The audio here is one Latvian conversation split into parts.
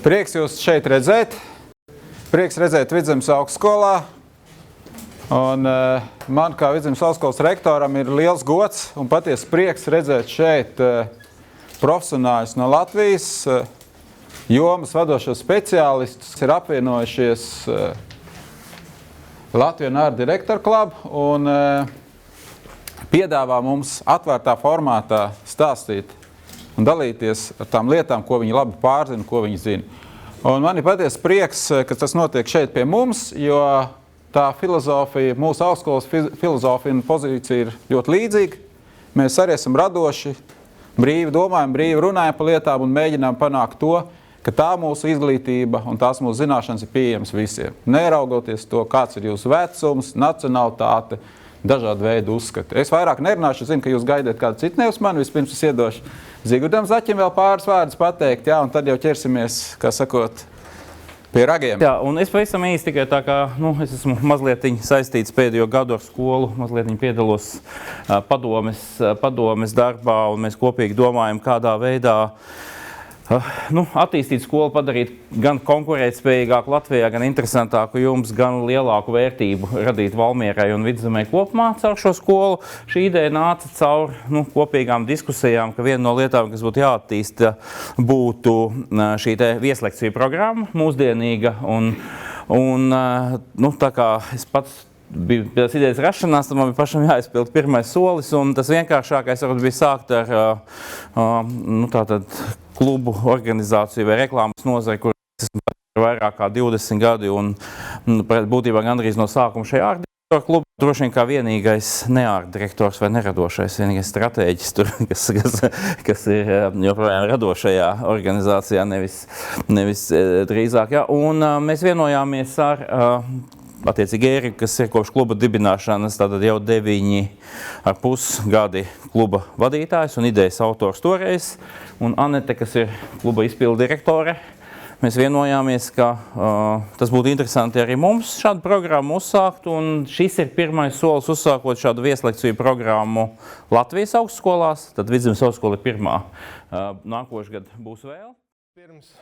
Prieks jūs šeit redzēt. Prieks redzēt Vidzemes augstskolā. Un man kā Vidzemes augstskolas rektoram ir liels gods un patiesi prieks redzēt šeit profesionāļus no Latvijas, jomas vadošos speciālistus, ir apvienojušies Latviju un ārdu direktoru klubu un piedāvā mums atvērtā formātā stāstīt un dalīties ar tām lietām, ko viņi labi pārzina, ko viņi zina. Un man ir patiesi prieks, ka tas notiek šeit pie mums, jo tā filozofija, mūsu augstskolas filozofija un pozīcija ir ļoti līdzīga. Mēs arī esam radoši, brīvi domājam, brīvi runājam par lietām un mēģinām panākt to, ka tā mūsu izglītība un tās mūsu zināšanas ir pieejamas visiem. Neraugoties to, kāds ir jūsu vecums, nacionalitāte, dažādi veidi uzskati. Es vairāk nerunāšu, zinu, ka jūs gaidiet kādu citu nevis mani. Vispirms es iedošu Zigurdam Zaķim vēl pāris vārdus pateikt, jā, un tad jau ķersimies, kā sakot, pie ragiem. Jā, un es pavisam īsti tikai tā kā, es esmu mazliet saistīts pēdējo gadu ar skolu, mazliet piedalos padomes darbā, un mēs kopīgi domājam, kādā veidā attīstīt skolu, padarīt gan konkurētspējīgāku Latvijā, gan interesantāku jums, gan lielāku vērtību radīt Valmierai un Vidzemē kopumā caur šo skolu. Šī ideja nāca caur kopīgām diskusijām, ka viena no lietām, kas būtu jāattīsta, būtu šī te vieslekciju programma, mūsdienīga, un tā kā es pats bija pēc idejas rašanās, tad man bija pašam jāizpild pirmais solis, un tas vienkāršākais varbūt bija sākt ar tātad klubu organizāciju vai reklāmas nozari, kur es esmu vairāk kā 20 gadi un būtībā gandrīz no sākuma šajā ārdirektoru klubu. Droši vien kā vienīgais neārdirektors vai neradošais, vienīgais stratēģis tur, kas ir joprojām radošajā organizācijā, nevis drīzāk. Ja? Un mēs vienojāmies ar attiecīgi Ēriku, kas ir kopš kluba dibināšanas, tātad jau 9,5 gadi kluba vadītājs un idejas autors toreiz, un Anete, kas ir kluba izpildu direktore. Mēs vienojāmies, ka tas būtu interesanti arī mums šādu programmu uzsākt, un šis ir pirmais solis uzsākot šādu vieslekciju programmu Latvijas augstskolās, tad Vidzemes augstskola ir pirmā. Nākošgad būs vēl. Pirms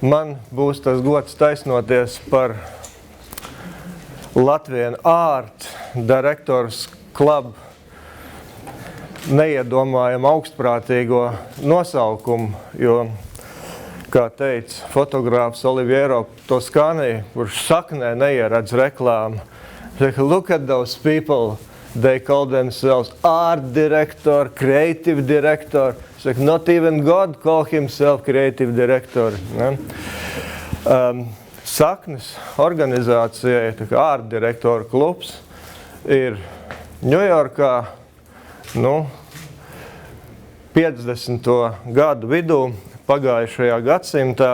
man būs tas gods taisnoties par Latvian Art Directors Club neiedomājam augstprātīgo nosaukumu, jo, kā teica fotogrāfs Oliviero Toscani, kurš saknē neieredz reklāmu, look at those people, they call themselves art director, creative director. Not even God call himself creative director. Ne? Saknes organizācijai, tā kā ārdirektoru klubs, ir Ņujorkā 50. gadu vidū pagājušajā gadsimtā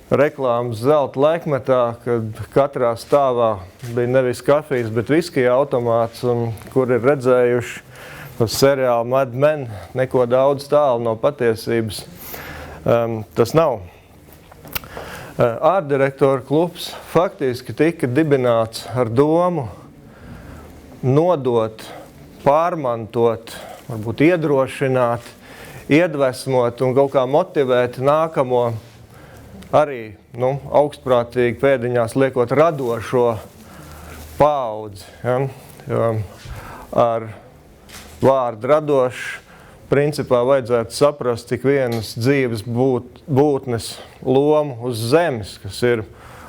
reklāmas zelta laikmetā, kad katrā stāvā bija nevis kafijas, bet viskija automāts, un kur ir redzējuši seriālu Mad Men, neko daudz tālu no patiesības. Tas nav. Ārdirektoru klubs faktiski tika dibināts ar domu nodot, pārmantot, varbūt iedrošināt, iedvesmot un kaut kā motivēt nākamo arī augstprātīgi pēdiņās liekot radošo paudzi. Ja? Jo ar vārdu radošs principā vajadzētu saprast tik vienas dzīves būtnes lomu uz zemes, kas ir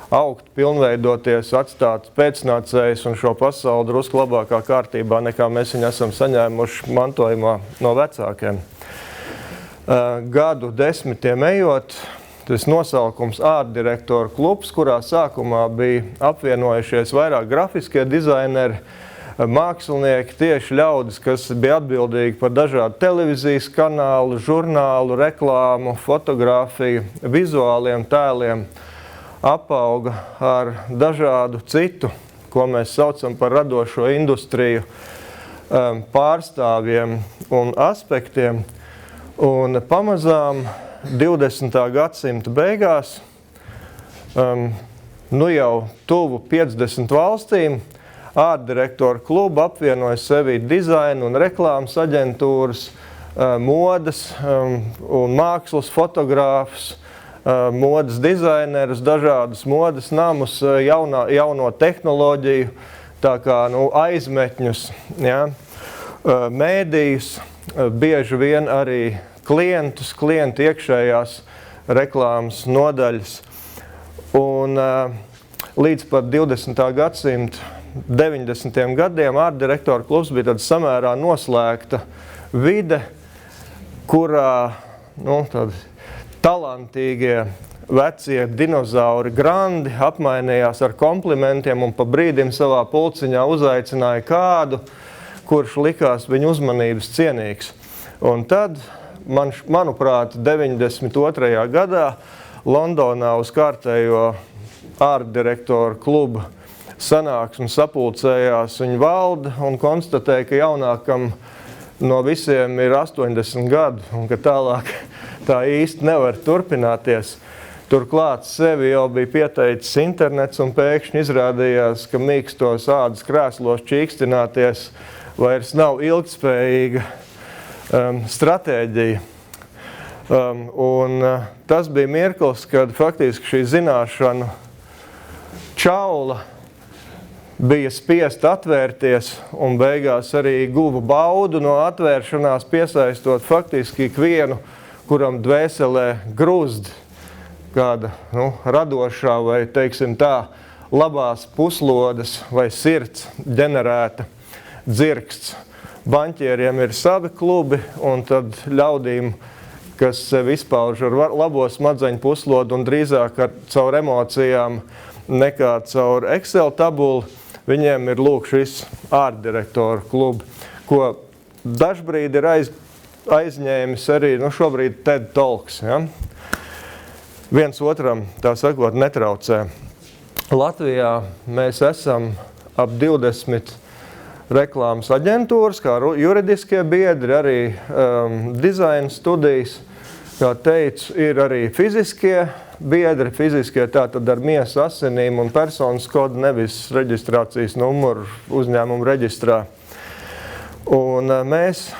augt, pilnveidoties, atstāt pēcnācējus un šo pasauli drusku labākā kārtībā, nekā mēs viņu esam saņēmuši mantojumā no vecākiem. Gadu desmitiem ejot, tas nosaukums ārdirektoru klubs, kurā sākumā bija apvienojušies vairāk grafiskie dizaineri, mākslinieki, tieši ļaudis, kas bija atbildīgi par dažādu televīzijas kanālu, žurnālu, reklāmu, fotografiju, vizuāliem tēliem, apauga ar dažādu citu, ko mēs saucam par radošo industriju, pārstāvjiem un aspektiem. Un pamazām 20. gadsimta beigās, jau tuvu 50 valstīm, ārdirektoru klubu apvienoja sevi dizaina un reklāmas aģentūras, modes un mākslas fotogrāfus, modes dizainerus, dažādus modes namus, jauno tehnoloģiju, tā kā aizmetņus, ja, mēdījus, bieži vien arī klientu iekšējās reklāmas nodaļas. Un līdz pat 20. gadsimta 90. gadiem ārtdirektoru klubs bija tāda samērā noslēgta vide, kurā tādi talantīgie vecie dinozauri grandi apmainījās ar komplimentiem un pa brīdim savā pulciņā uzaicināja kādu, kurš likās viņu uzmanības cienīgs. Un tad, manuprāt, 92. gadā Londonā uz kārtējo ārtdirektoru kluba sanāksmi sapulcējās viņa valde un konstatēja, ka jaunākam no visiem ir 80 gadu un ka tālāk tā īsti nevar turpināties. Turklāt sevi jau bija pieteicis internets un pēkšņi izrādījās, ka mīkstos ādas krēslos čīkstināties vairs nav ilgtspējīga stratēģija. Tas bija mirklis, kad faktiski šī zināšanu čaula bija spiest atvērties un beigās arī guva baudu no atvēršanās, piesaistot faktiski ikvienu, kuram dvēselē gruzd kāda radošā vai, teiksim tā, labās puslodes vai sirds ģenerēta dzirksts. Baņķieriem ir savi klubi un tad ļaudīm, kas sevi izpauž ar labo smadzeņu puslodu un drīzāk caur emocijām nekā caur Excel tabulu, viņiem ir lūk šis ārtdirektoru klubi, ko dažbrīd ir aizņēmis arī, šobrīd TED Talks, ja? Viens otram, tā sakot, netraucē. Latvijā mēs esam ap 20 reklāmas aģentūras, kā juridiskie biedri, arī dizaina studijas, kā teicu, ir arī fiziskie biedri, tātad ar miesu asinīm un personas kodu, nevis reģistrācijas numuru uzņēmumu reģistrā. Un mēs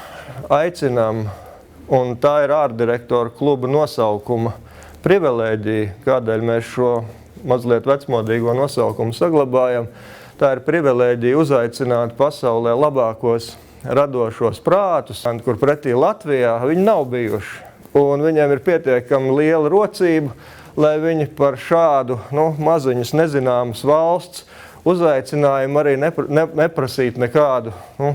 aicinām, un tā ir ārtdirektoru kluba nosaukuma privilēģija, kādēļ mēs šo mazliet vecmodīgo nosaukumu saglabājam, tā ir privilēģija uzaicināt pasaulē labākos radošos prātus, kur pretī Latvijā viņi nav bijuši. Un viņiem ir pietiekami liela rocība, lai viņi par šādu maziņas nezināmas valsts uzaicinājumu arī neprasītu nekādu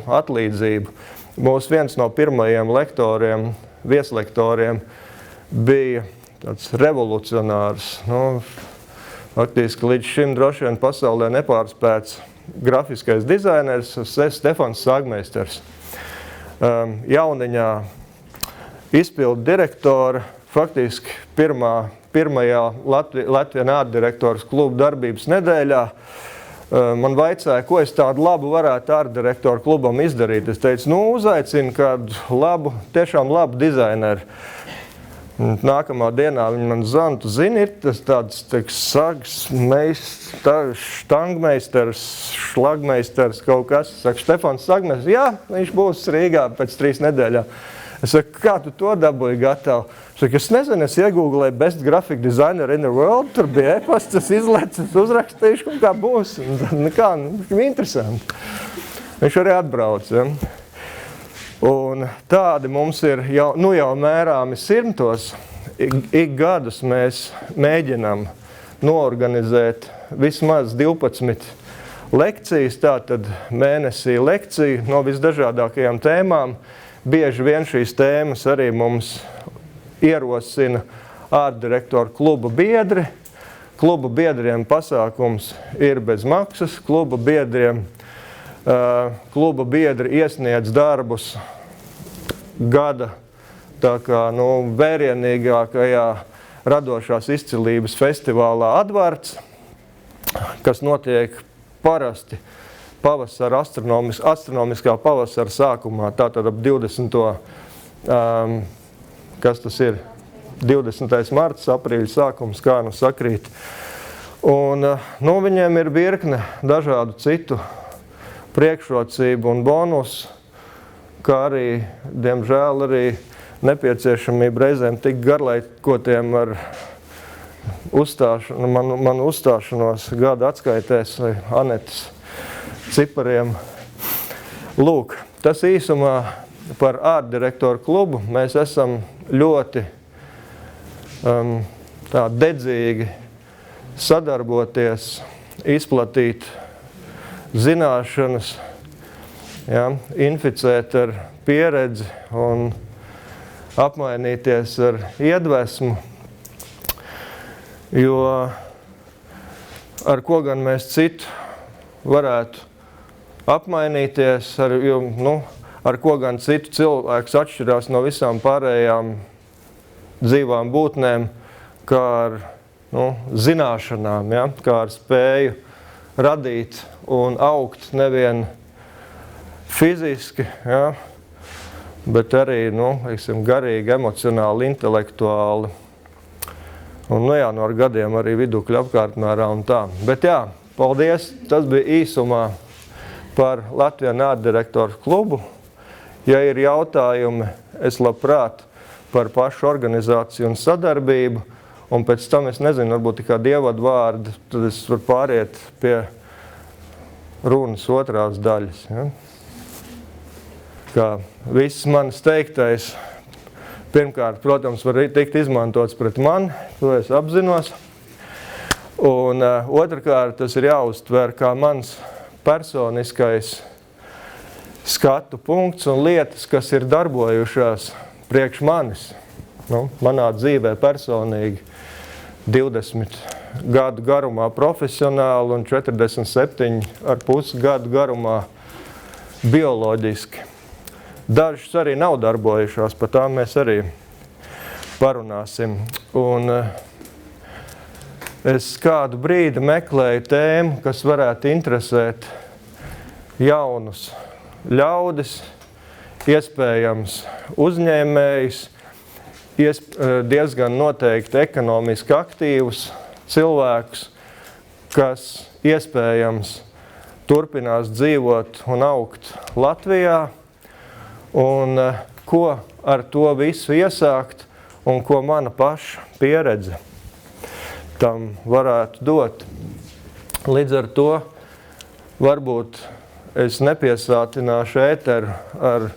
atlīdzību. Mūsu viens no pirmajiem lektoriem, vieslektoriem bija tāds revolucionārs, faktiski līdz šim droši vien pasaulē nepārspēts grafiskais dizainers Stefans Sagmeisters. Jauniņā izpildu direktora, faktiski pirmajā Latvijas ārtdirektors kluba darbības nedēļā man vaicāja, ko es tādu labu varētu ārtdirektoru klubam izdarīt. Es teicu, uzaicinu kādu labu, tiešām labu dizaineru. Nākamā dienā viņi man zvan, tu zini, ir tas tāds, štangmeisters, šlagmeisters, kaut kas. Saka, Stefans Sagmeisters, jā, viņš būs Rīgā pēc 3 nedēļām. Es saku, kā tu to dabūji gatavu? Es nezinu, es iegūglēju best graphic designer in the world, tur bija e-pasts, es izlēcu, es uzrakstīšu, kā būs. Nekā, interesanti. Viņš arī atbrauc. Ja? Un tādi mums ir jau mērāmi 100. Ik gadus mēs mēģinam noorganizēt vismaz 12 lekcijas, tātad mēnesī lekciju no visdažādākajām tēmām. Bieži vien šīs tēmas arī mums ierosina ārtdirektoru kluba biedri. Kluba biedriem pasākums ir bez maksas. Kluba biedri iesniedz darbus gada tā kā, vērienīgākajā radošās izcilības festivālā Advarts, kas notiek parasti pavasara astronomiskā pavasara sākumā, tātad ap 20. Kas tas ir? 20. marts, aprīļa sākums, kā sakrīt. Un viņiem ir virkne dažādu citu priekšrocību un bonusu, kā arī, diemžēl, arī nepieciešamība reizēm tik garlaikotiem ar manu uzstāšanos gada atskaitēs vai Anetes cipariem. Lūk, tas īsumā par ārtdirektoru klubu. Mēs esam ļoti tā dedzīgi sadarboties, izplatīt zināšanas, ja, inficēt ar pieredzi un apmainīties ar iedvesmu, jo ar ko gan mēs citu varētu apmainīties, ar ko gan citu cilvēks atšķirās no visām pārējām dzīvām būtnēm, kā ar zināšanām, ja, kā ar spēju radīt un augt nevien fiziski, ja, bet arī, garīgi, emocionāli, intelektuāli. Un, no ar gadiem arī vidukļu apkārtmērā un tā. Bet jā, paldies, tas bija īsumā par Latvijas ārtdirektoru klubu. Ja ir jautājumi, es labprāt par pašu organizāciju un sadarbību, un pēc tam, es nezinu, varbūt tikai ievadu vārdu, tad es varu pāriet pie runas otrās daļas. Ja? Kā viss manis teiktais, pirmkārt, protams, var tikt izmantots pret mani, to es apzinos. Un otrkārt, tas ir jāuztver kā mans personiskais skatu punkts un lietas, kas ir darbojušās priekš manis. Manā dzīvē personīgi 20 gadu garumā profesionāli un 47,5 gadu garumā bioloģiski. Dažas arī nav darbojušās, par tām mēs arī parunāsim. Un es kādu brīdi meklēju tēmu, kas varētu interesēt jaunus ļaudis, iespējams uzņēmējus, diezgan noteikti ekonomiski aktīvus cilvēkus, kas iespējams turpinās dzīvot un augt Latvijā, un ko ar to visu iesākt, un ko mana paša pieredze tam varētu dot. Līdz ar to varbūt es nepiesātināšu ēteru ar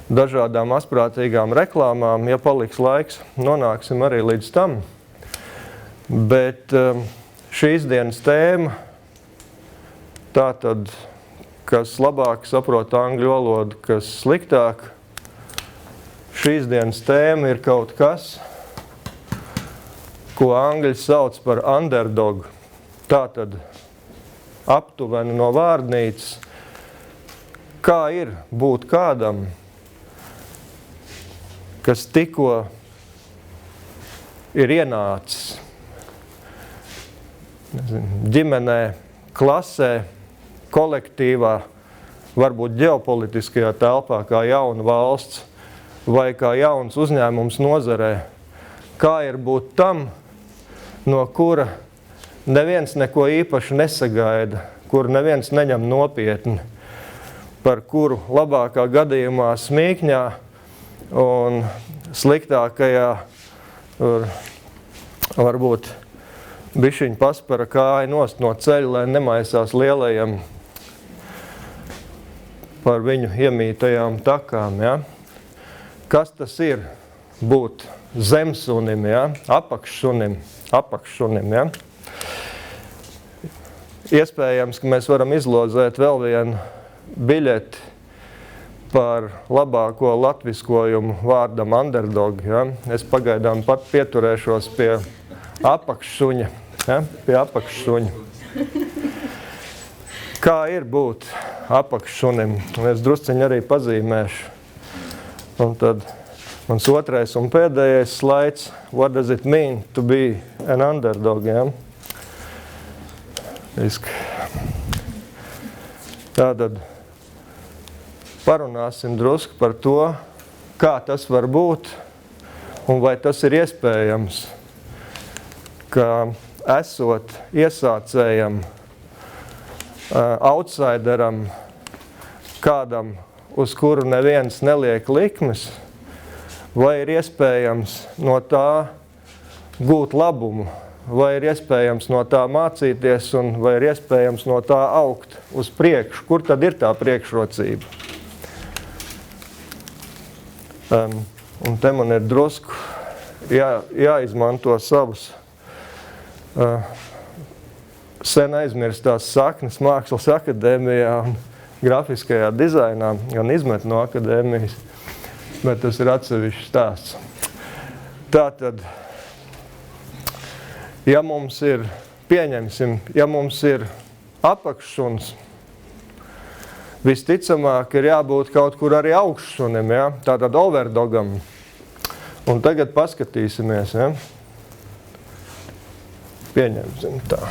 dažādām asprātīgām reklāmām, ja paliks laiks, nonāksim arī līdz tam. Bet šīs dienas tēma, tātad, kas labāk saprot angļu valodu, kas sliktāk, šīs dienas tēma ir kaut kas, ko angļi sauc par underdog. Tātad aptuveni no vārdnīcas, kā ir būt kādam, kas tikko ir ienācis ģimenē, klasē, kolektīvā, varbūt ģeopolitiskajā telpā, kā jauna valsts vai kā jauns uzņēmums nozarē. Kā ir būt tam, no kura neviens neko īpaši nesagaida, kuru neviens neņem nopietni, par kuru labākā gadījumā smīkņā un sliktākajā varbūt bišķiņ paspara kāju nost no ceļa, lai nemaisās lielajiem par viņu iemītajām takām. Ja? Kas tas ir būt zemsunim, ja? apakšsunim? Ja? Iespējams, ka mēs varam izlozēt vēl vienu biļeti par labāko latviskojumu vārdam underdog. Ja? Es pagaidām pat pieturēšos pie apakšsuņa. Ja? Pie apakšsuņa. Kā ir būt apakšsunim? Un es drusciņi arī pazīmēšu. Un tad mans otrais un pēdējais slaids. What does it mean to be an underdog? Ja? Tātad parunāsim drusku par to, kā tas var būt un vai tas ir iespējams, ka esot iesācējam, outsideram, kādam uz kuru neviens neliek likmes, vai ir iespējams no tā gūt labumu, vai ir iespējams no tā mācīties un vai ir iespējams no tā augt uz priekšu, kur tad ir tā priekšrocība. Un te man ir drusku jāizmanto savus sen aizmirstās saknes Mākslas akadēmijā un grafiskajā dizainā, gan izmet no akadēmijas, bet tas ir atsevišķs stāsts. Tātad, ja mums ir, pieņemsim, ja mums ir apakšsuns, visticamāk ir jābūt kaut kur arī augšsunim, ja? Tātad overdogam. Un tagad paskatīsimies, ja? Pieņemsim tā.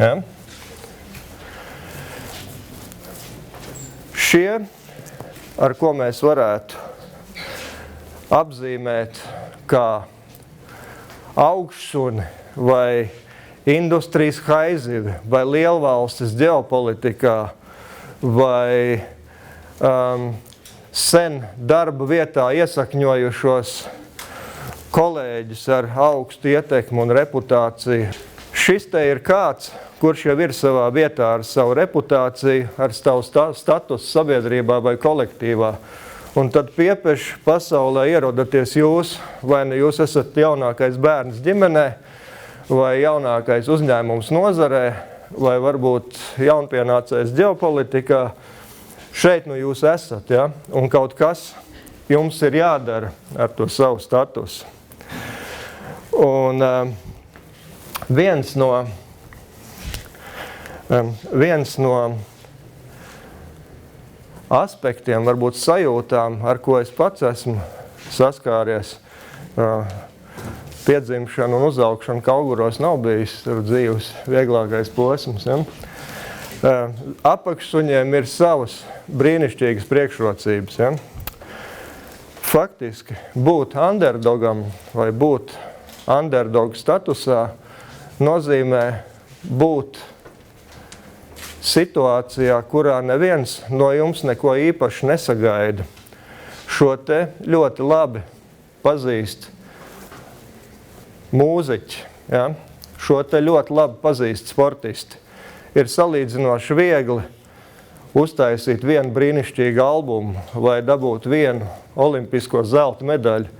Ja? Šie, ar ko mēs varētu apzīmēt kā augšsuni vai industrijas haizivi vai lielvalstis ģeopolitikā vai sen darba vietā iesakņojušos kolēģis ar augstu ietekmu un reputāciju. Šis te ir kāds, kurš jau ir savā vietā ar savu reputāciju, ar savu statusu sabiedrībā vai kolektīvā. Un tad piepeši pasaulē ierodaties jūs, vai ne jūs esat jaunākais bērns ģimenē, vai jaunākais uzņēmums nozarē, vai varbūt jaunpienācējs ģeopolitikā. Šeit nu jūs esat, ja? Un kaut kas jums ir jādara ar to savu statusu. Un viens no aspektiem, varbūt sajūtām, ar ko es pats esmu saskāries, piedzimšana un uzaugšana Kauguros nav bijis dzīves vieglākais posms. Ja? Apakšsuņiem ir savas brīnišķīgas priekšrocības. Ja? Faktiski būt underdogam vai būt underdog statusā nozīmē būt situācijā, kurā neviens no jums neko īpaši nesagaida. Šo te ļoti labi pazīst mūziķi, ja? Šo te ļoti labi pazīst sportisti. Ir salīdzinoši viegli uztaisīt vienu brīnišķīgu albumu vai dabūt vienu olimpisko zelta medaļu,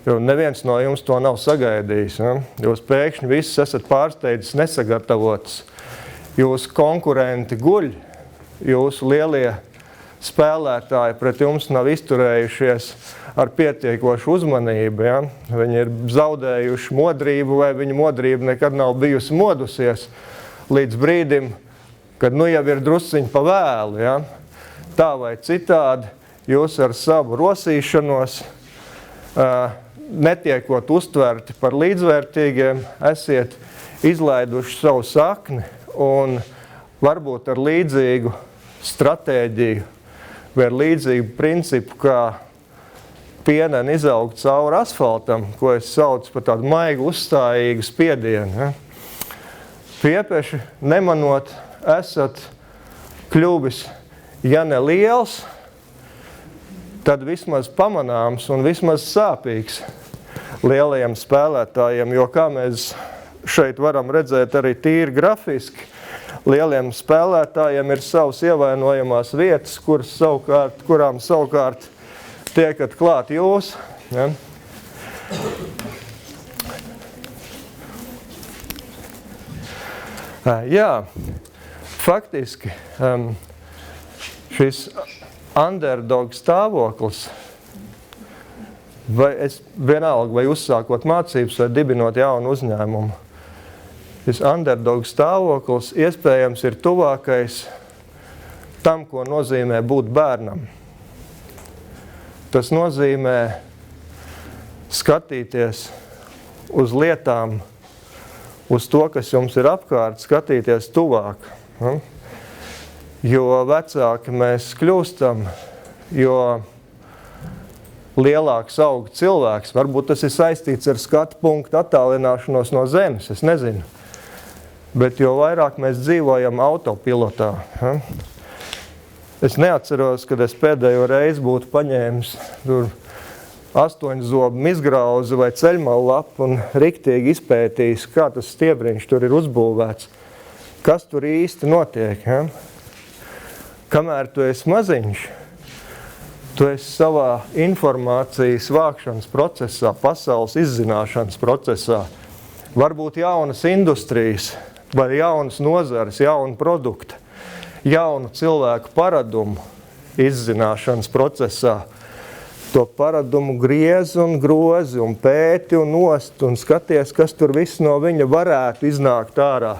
jo neviens no jums to nav sagaidījis. Ja? Jūs pēkšņi visus esat pārsteidzis nesagatavotas. Jūsu konkurenti guļ, jūsu lielie spēlētāji pret jums nav izturējušies ar pietiekošu uzmanību. Ja? Viņi ir zaudējuši modrību vai viņa modrība nekad nav bijusi modusies līdz brīdim, kad nu jau ir drusciņi pa vēlu. Ja? Tā vai citādi jūs ar savu rosīšanos, netiekot uztverti par līdzvērtīgiem, esiet izlaiduši savu sakni un varbūt ar līdzīgu stratēģiju vai ar līdzīgu principu, kā pieneni izaugt cauri asfaltam, ko es saucu par tādu maigu uzstājīgu spiedienu. Ja? Piepeši nemanot, esat kļuvis, ja ne liels, tad vismaz pamanāms un vismaz sāpīgs lielajiem spēlētājiem, jo kā mēs šeit varam redzēt arī tīri grafiski, lieliem spēlētājiem ir savas ievainojamās vietas, kurām savukārt tiekat klāt jūs. Ja? Jā, faktiski šis underdog stāvoklis, vienalga vai uzsākot mācības vai dibinot jaunu uzņēmumu, šis underdog stāvoklis iespējams ir tuvākais tam, ko nozīmē būt bērnam. Tas nozīmē skatīties uz lietām, uz to, kas jums ir apkārt, skatīties tuvāk. Jo vecāki mēs kļūstam, jo lielāks aug cilvēks. Varbūt tas ir saistīts ar skatu punktu attālināšanos no zemes, es nezinu. Bet jo vairāk mēs dzīvojam autopilotā. Es neatceros, kad es pēdējo reizi būtu paņēmis 8 zobu izgrauzi vai ceļmalu lapu un riktīgi izpētījis, kā tas stiebriņš tur ir uzbūvēts. Kas tur īsti notiek? Kamēr tu esi maziņš, tu esi savā informācijas vākšanas procesā, pasaules izzināšanas procesā. Varbūt jaunas industrijas vai jaunas nozares, jauni produkti. Jaunu cilvēku paradumu izzināšanas procesā. To paradumu griez un grozi un pēti un nost un skaties, kas tur viss no viņa varētu iznākt ārā,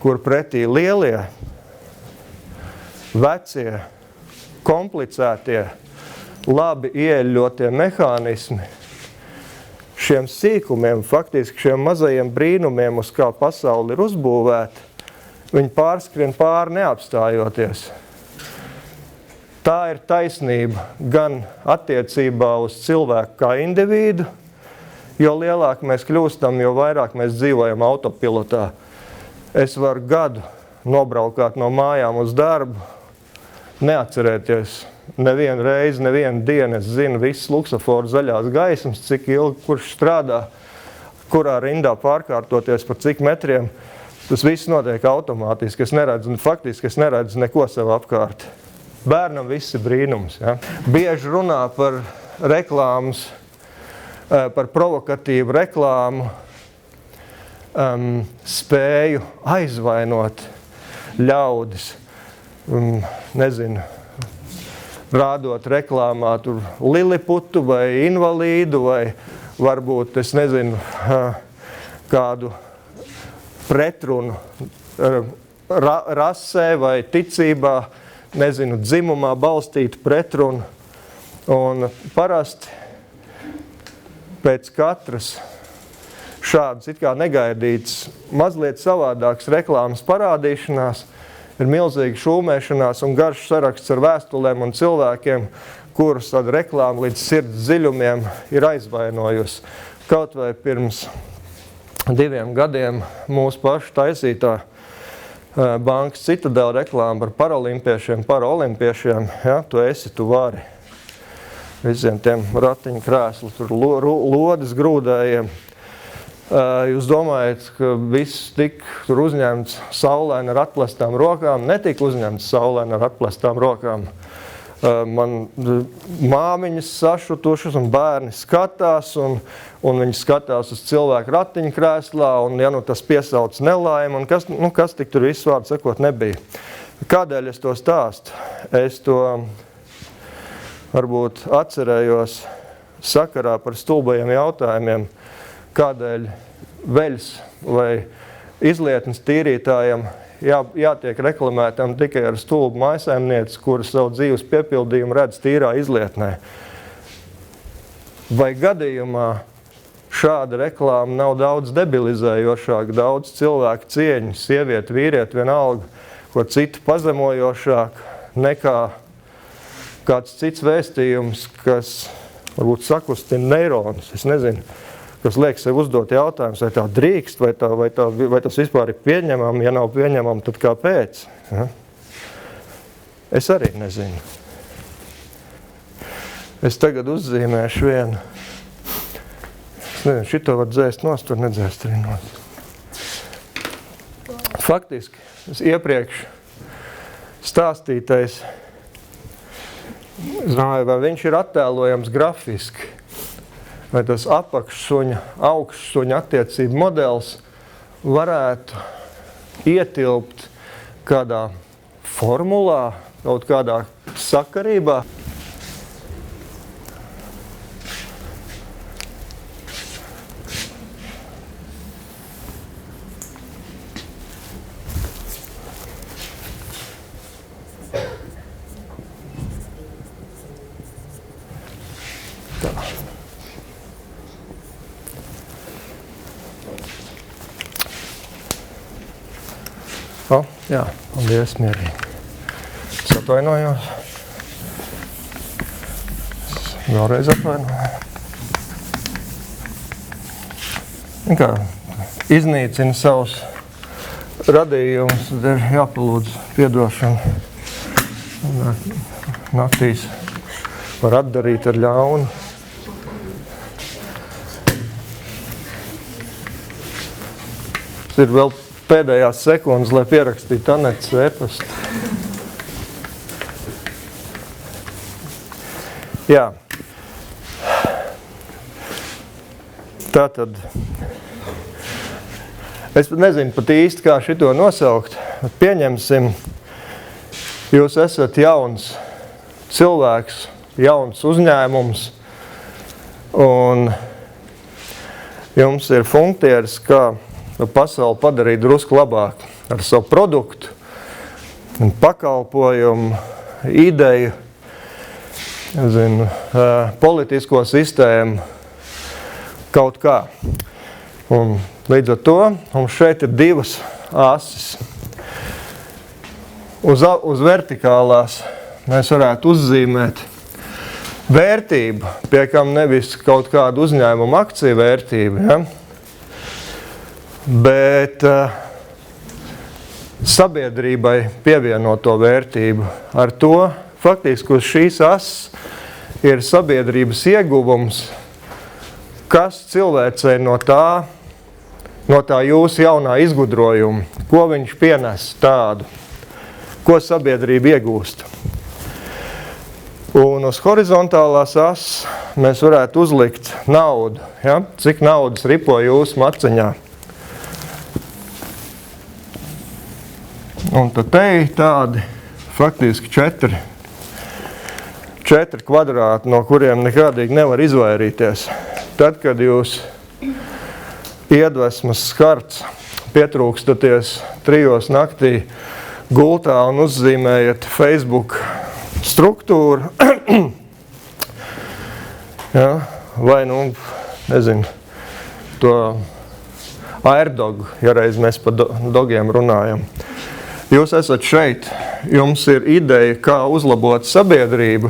kur pretī lielie, vecie, komplicētie, labi ieeļotie mehānismi, šiem sīkumiem, faktiski šiem mazajiem brīnumiem, uz kā pasauli ir uzbūvēta, viņi pārskrien pāri neapstājoties. Tā ir taisnība gan attiecībā uz cilvēku kā individu, jo lielāk mēs kļūstam, jo vairāk mēs dzīvojam autopilotā. Es varu gadu nobraukāt no mājām uz darbu, neatcerēties nevienu reizi, nevienu dienu. Es zinu visas luksaforu zaļās gaismas, cik ilgi kurš strādā, kurā rindā pārkārtoties par cik metriem. Tas viss notiek automātiski. Es neredzu neko sev apkārt. Bērnam viss ir brīnums. Ja? Bieži runā par reklāmas, par provokatīvu reklāmu, spēju aizvainot ļaudis. Nezinu, rādot reklāmā tur liliputu vai invalīdu vai varbūt, es nezinu, kādu pretrunu rasē vai ticībā, nezinu, dzimumā balstītu pretrunu. Un parasti pēc katras šādas it kā negaidītas, mazliet savādākas reklāmas parādīšanās ir milzīga šūmēšanās un garš saraksts ar vēstulēm un cilvēkiem, kurus tāda reklāma līdz sirds dziļumiem ir aizvainojusi. Kaut vai pirms 2 gadiem mūsu pašu taisītā bankas Citadela reklāma par paraolimpiešiem. Ja, tu esi, tu vari. Visiem tiem ratiņu krēslu, tur lodes grūdējiem. Jūs domājat, ka viss tik tur uzņemts saulēni ar atplestām rokām? Netika uzņemts saulēni ar atplestām rokām. Man māmiņas sašutušas un bērni skatās un viņi skatās uz cilvēku ratiņu krēslā un ja nu tas piesauc nelaimi un kas tik tur visu vārdu sakot nebija. Kādēļ es to stāstu? Es to varbūt atcerējos sakarā par stulbajiem jautājumiem, kādēļ veļs vai izlietnes tīrītājam jātiek reklamētam tikai ar stulbu mājsaimnieci, kura savu dzīves piepildījumu redz tīrā izlietnē. Vai gadījumā šāda reklāma nav daudz debilizējošāka, daudz cilvēku cieņu, sievieti, vīrieti, vienalga, ko citu pazemojošāk nekā kāds cits vēstījums, kas varbūt sakustina neironus, es nezinu, kas liek sev uzdot jautājums, vai tā drīkst, vai tas vispār ir pieņemami, ja nav pieņemami, tad kāpēc? Ja? Es arī nezinu. Es tagad uzzīmēšu vienu. Es nezinu, šito var dzēst nost, tur nedzēst arī nost. Faktiski, es iepriekš stāstītais, es domāju, vai viņš ir attēlojams grafiski, vai tas apakšsuņa, augšsuņa attiecību modelis varētu ietilpt kādā formulā, kaut kādā sakarībā. Jā, paldies, mierīgi. Es atvainojos. Vēlreiz atvainojos. Kā iznīcina savus radījumus, tad ir jāpalūdz piedošanu. Naktīs var atdarīt ar ļaunu. Tas ir vēl pēdējās sekundes, lai pierakstītu Anetes ēpastu. Jā. Tātad, es nezinu pat īsti, kā šito nosaukt. Pieņemsim, jūs esat jauns cilvēks, jauns uzņēmums, un jums ir funkcijas, kā pasauli padarīt drusku labāk ar savu produktu, pakalpojumu, ideju, politisko sistēmu, kaut kā. Un līdz ar to mums šeit ir divas asis. Uz vertikālās mēs varētu uzzīmēt vērtību, pie kam nevis kaut kādu uzņēmumu akciju vērtību, ja? Bet sabiedrībai pievienoto vērtību. Ar to faktiski uz šīs ases ir sabiedrības ieguvums, kas cilvēcei no tā jūsu jaunā izgudrojuma, ko viņš pienes tādu, ko sabiedrība iegūst. Un uz horizontālās ases mēs varētu uzlikt naudu, ja? Cik naudas ripo jūsu maciņā. Un tad te ir tādi faktiski 4 kvadrāti, no kuriem nekādīgi nevar izvairīties. Tad, kad jūs iedvesmas skarts pietrūkstaties 3 naktī gultā un uzzīmējat Facebook struktūru, ja? Vai, nezinu, to airdogu, ja reiz mēs par dogiem runājam. Jūs esat šeit, jums ir ideja, kā uzlabot sabiedrību,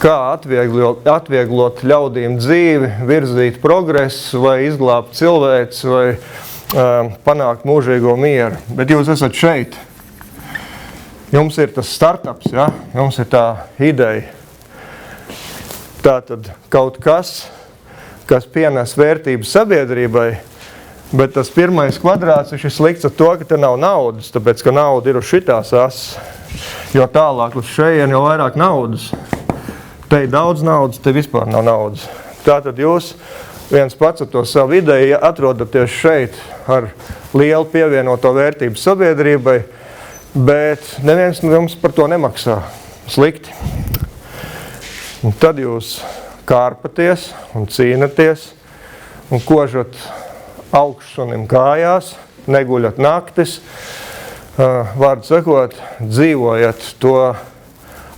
kā atvieglot ļaudīm dzīvi, virzīt progresu, vai izglābt cilvēci, vai panākt mūžīgo mieru. Bet jūs esat šeit. Jums ir tas startups, ja? Jums ir tā ideja. Tātad kaut kas, kas pienes vērtību sabiedrībai, bet tas pirmais kvadrāts ir slikts ar to, ka te nav naudas, tāpēc, ka nauda ir uz šitās ases. Jo tālāk uz šeien jau vairāk naudas. Te ir daudz naudas, te vispār nav naudas. Tātad jūs viens pats ar to savu ideju atrodaties šeit ar lielu pievienoto vērtību sabiedrībai, bet neviens jums par to nemaksā. Slikti. Un tad jūs kārpaties un cīnaties un kožat augšsunim kājās, neguļat naktis, vārdu sakot, dzīvojat to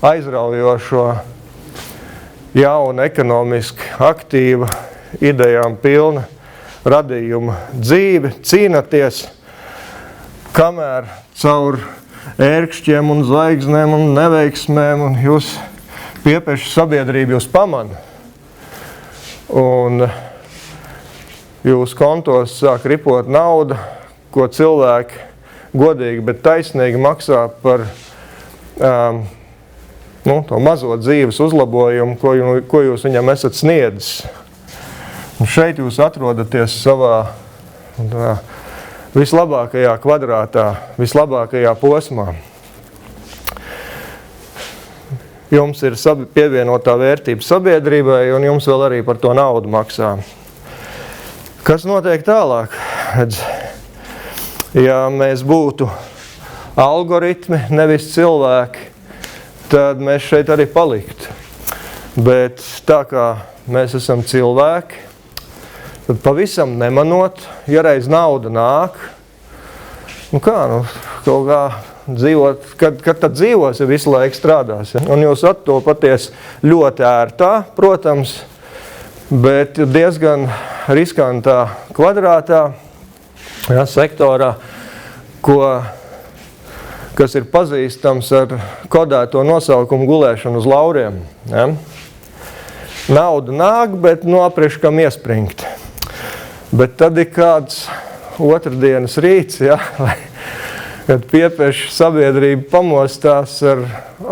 aizraujošo, jauna, ekonomiski aktīva, idejām pilna radījuma dzīve, cīnaties, kamēr caur ērkšķiem un zvaigznēm un neveiksmēm un jūs piepeši sabiedrību jūs pamana. Un jūs kontos sāk ripot nauda, ko cilvēki godīgi, bet taisnīgi maksā par to mazo dzīves uzlabojumu, ko jūs viņam esat sniedzis. Un šeit jūs atrodaties savā vislabākajā kvadrātā, vislabākajā posmā. Jums ir pievienotā vērtība sabiedrībai, un jums vēl arī par to naudu maksā. Kas notiek tālāk? Ja mēs būtu algoritmi, nevis cilvēki, tad mēs šeit arī paliktu. Bet tā kā mēs esam cilvēki, tad pavisam nemanot, ja reiz nauda nāk, kaut kā dzīvot, kad tad dzīvos, ja visu laiku strādās. Ja? Un jūs attopaties ļoti ērtā, protams, bet diezgan riskantā kvadrātā, ja, sektorā, ko kas ir pazīstams ar kodēto nosaukumu gulēšanu uz lauriem. Ja? Nauda nāk, bet apriekškam iespringt. Bet tad ir kāds otrdienas rīts, ja? Kad piepieši sabiedrība pamostās ar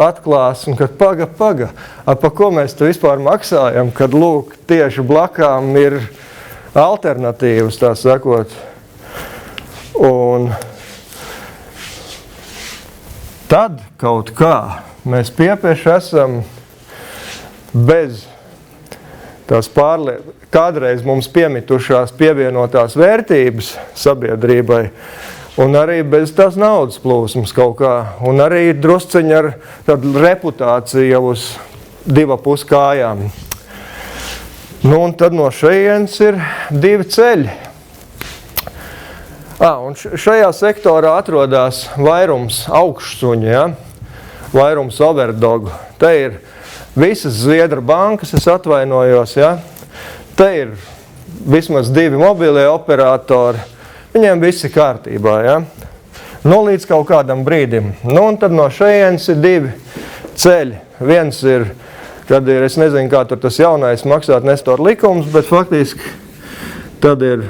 atklāsmu, kad paga, pa ko mēs te vispār maksājam, kad lūk, tieši blakām ir alternatīvas, tā sakot. Un tad kaut kā mēs piepieši esam bez tās kādreiz mums piemitušās pievienotās vērtības sabiedrībai, un arī bez tās naudas plūsmas kaut kā, un arī drusciņi ar tādu reputāciju jau uz 2,5 kājām. Un tad no šejienes ir 2 ceļi. Un šajā sektorā atrodas vairums augšsuņi, ja? Vairums overdogu. Te ir visas Zviedru bankas, es atvainojos, ja? Te ir vismaz 2 mobilie operatori. Viņiem viss ir kārtībā, ja? Līdz kaut kādam brīdim. Un tad no šejienes ir 2 ceļi. Viens ir, kad ir, es nezinu, kā tur tas jaunais maksāt nestoru likums, bet faktiski tad ir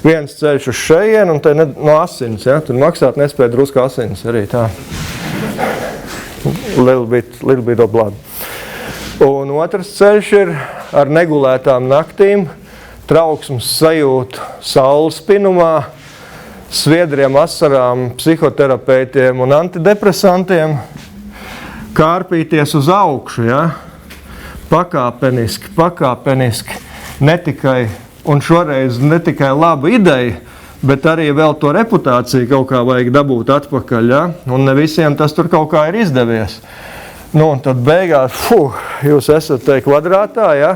viens ceļš uz šejienu un te no asins, ja? Tur maksāt nespēja drusku asins arī tā. Little bit of blood. Un otrs ceļš ir ar negulētām naktīm, trauksmes sajūtu saules spinumā, sviedriem, asarām, psihoterapeitiem un antidepresantiem, kārpīties uz augšu, ja? Pakāpeniski, un šoreiz ne tikai laba ideja, bet arī vēl to reputāciju kaut kā vajag dabūt atpakaļ, ja? Un ne visiem tas tur kaut kā ir izdevies. Un tad beigās, jūs esat te kvadrātā, ja?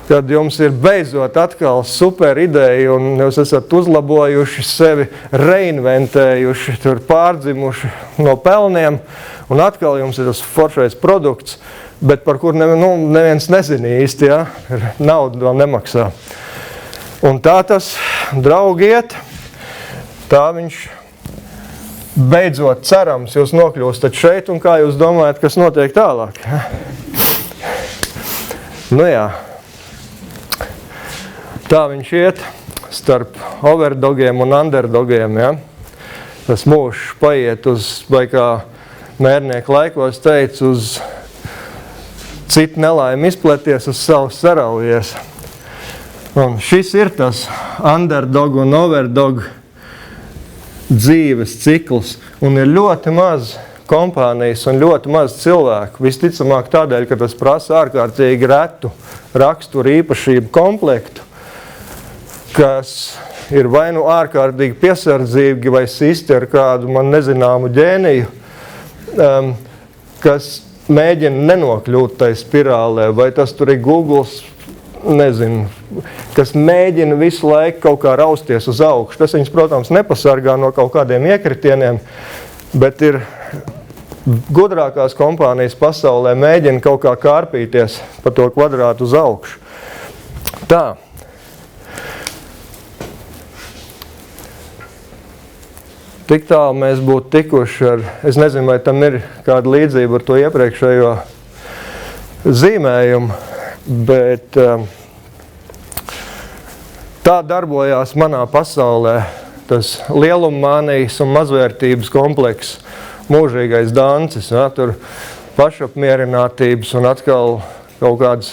Kad jums ir beidzot atkal super ideja un jūs esat uzlabojuši sevi, reinventējuši, tur pārdzimuši no pelniem, un atkal jums ir tas foršais produkts, bet par kur neviens nezina īsti, ja? Naudu vēl nemaksā. Un tā tas, draugi, iet, tā viņš beidzot cerams jūs nokļūstat šeit, un kā jūs domājat, kas notiek tālāk? Jā. Tā viņš iet starp overdogiem un underdogiem, ja? Tas mūžs paiet uz, vai kā mērnieku laikos teica, uz citu nelaimi izpleties, uz savu saraujies. Un šis ir tas underdog un overdog dzīves cikls, un ir ļoti maz kompānijas un ļoti maz cilvēku. Visticamāk tādēļ, ka tas prasa ārkārtīgi retu raksturu īpašību komplektu, kas ir vai nu ārkārtīgi piesardzīgi vai sisti ar kādu man nezināmu ģēniju, kas mēģina nenokļūt tai spirālē, vai tas tur ir Googles, nezinu, kas mēģina visu laiku kaut kā rausties uz augšu. Tas viņus, protams, nepasargā no kaut kādiem iekritieniem, bet ir gudrākās kompānijas pasaulē mēģina kaut kā kārpīties pa to kvadrātu uz augšu. Tā. Tik tālu mēs būtu tikuši ar, es nezinu, vai tam ir kāda līdzība ar to iepriekšējo zīmējumu, bet tā darbojās manā pasaulē tas lielummānijas un mazvērtības komplekss, mūžīgais dancis, ja, tur pašapmierinātības un atkal kaut kāds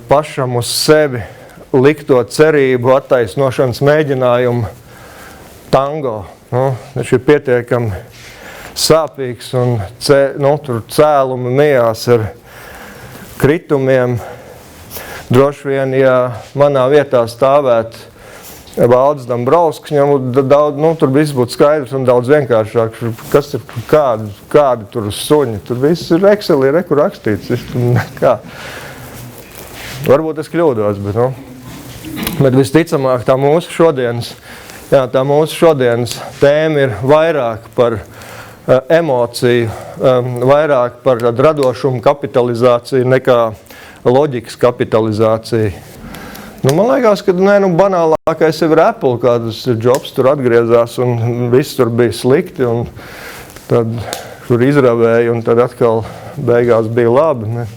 pašam uz sevi likto cerību attaisnošanas mēģinājumu tango. Viņš ir pietiekami sāpīgs un tur cēlumi mijās ar kritumiem. Droši vien, ja manā vietā stāvēt Valdis Dombrovskis, tur viss būtu skaidrs un daudz vienkāršāk. Kas ir, kādi tur suņi? Tur viss ir Excelī, reku rakstīts. Kā. Varbūt es kļūdos, bet visticamāk tā mūsu šodienas tēma ir vairāk par emociju, vairāk par radošumu kapitalizāciju nekā loģikas kapitalizāciju. Man liekas, ka banālākais jau ir Apple, kāds Jobs tur atgriezās un viss tur bija slikti un tad tur izravēja un tad atkal beigās bija labi. Ne?